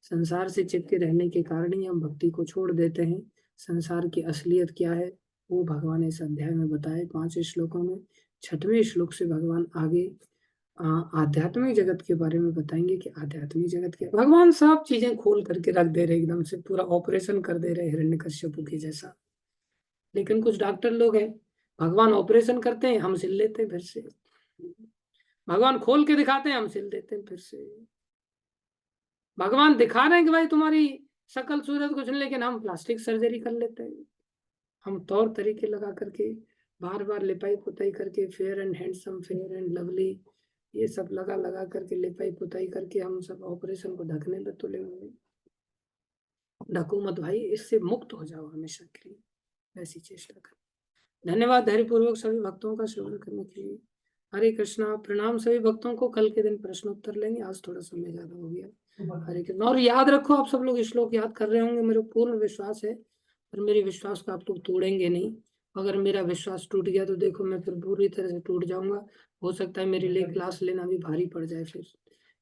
संसार से चिपके रहने के कारण ही हम भक्ति को छोड़ देते हैं। संसार की असलियत क्या है वो भगवान इस अध्याय में बताए 5 श्लोकों में। 6वें श्लोक से भगवान आगे आध्यात्मिक जगत के बारे में बताएंगे कि आध्यात्मिक जगत के भगवान सब चीजें खोल करके रख दे रहे, एकदम से पूरा ऑपरेशन कर दे रहे हिरण्यकश्यप के जैसा। लेकिन कुछ डॉक्टर लोग हैं, भगवान ऑपरेशन करते हैं, हम सिल लेते हैं फिर से। भगवान खोल के दिखाते हैं, हम सिल देते हैं फिर से। भगवान दिखा रहे हैं कि भाई तुम्हारी शकल सूरत कुछ नहीं, लेकिन हम प्लास्टिक सर्जरी कर लेते हैं। हम तौर तरीके लगा करके, बार बार लिपाई पुताई करके, fair and handsome, fair and lovely, ये सब लगा लगा करके, लिपाई पुताई करके हम सब ऑपरेशन को ढकने में तुले हुए। ढको मत भाई, इससे मुक्त हो जाओ हमेशा के लिए, ऐसी चेष्टा कर। धन्यवाद धैर्यपूर्वक सभी भक्तों का श्रवण करने के लिए। हरे कृष्णा। प्रणाम सभी भक्तों को। कल के दिन प्रश्न उत्तर लेंगे, आज थोड़ा समय ज्यादा हो गया। हरे कृष्णा। और याद रखो, आप सब लोग श्लोक याद कर रहे होंगे, मेरे पूर्ण विश्वास है, और मेरे विश्वास को आप लोग तोड़ेंगे नहीं। अगर मेरा विश्वास टूट गया तो देखो मैं फिर पूरी तरह से टूट जाऊंगा। हो सकता है मेरे लिए क्लास लेना भी भारी पड़ जाए फिर।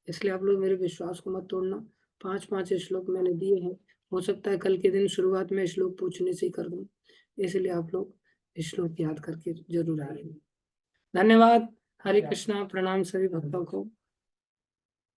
इसलिए आप लोग मेरे विश्वास को मत तोड़ना। 5-5 श्लोक मैंने दिए हैं। हो सकता है कल के दिन शुरुआत में श्लोक पूछने से ही कर दूँ, इसलिए आप लोग श्लोक याद करके ज़रूर आइए। धन्यवाद। हरे कृष्णा, प्रणाम सभी भक्तों को।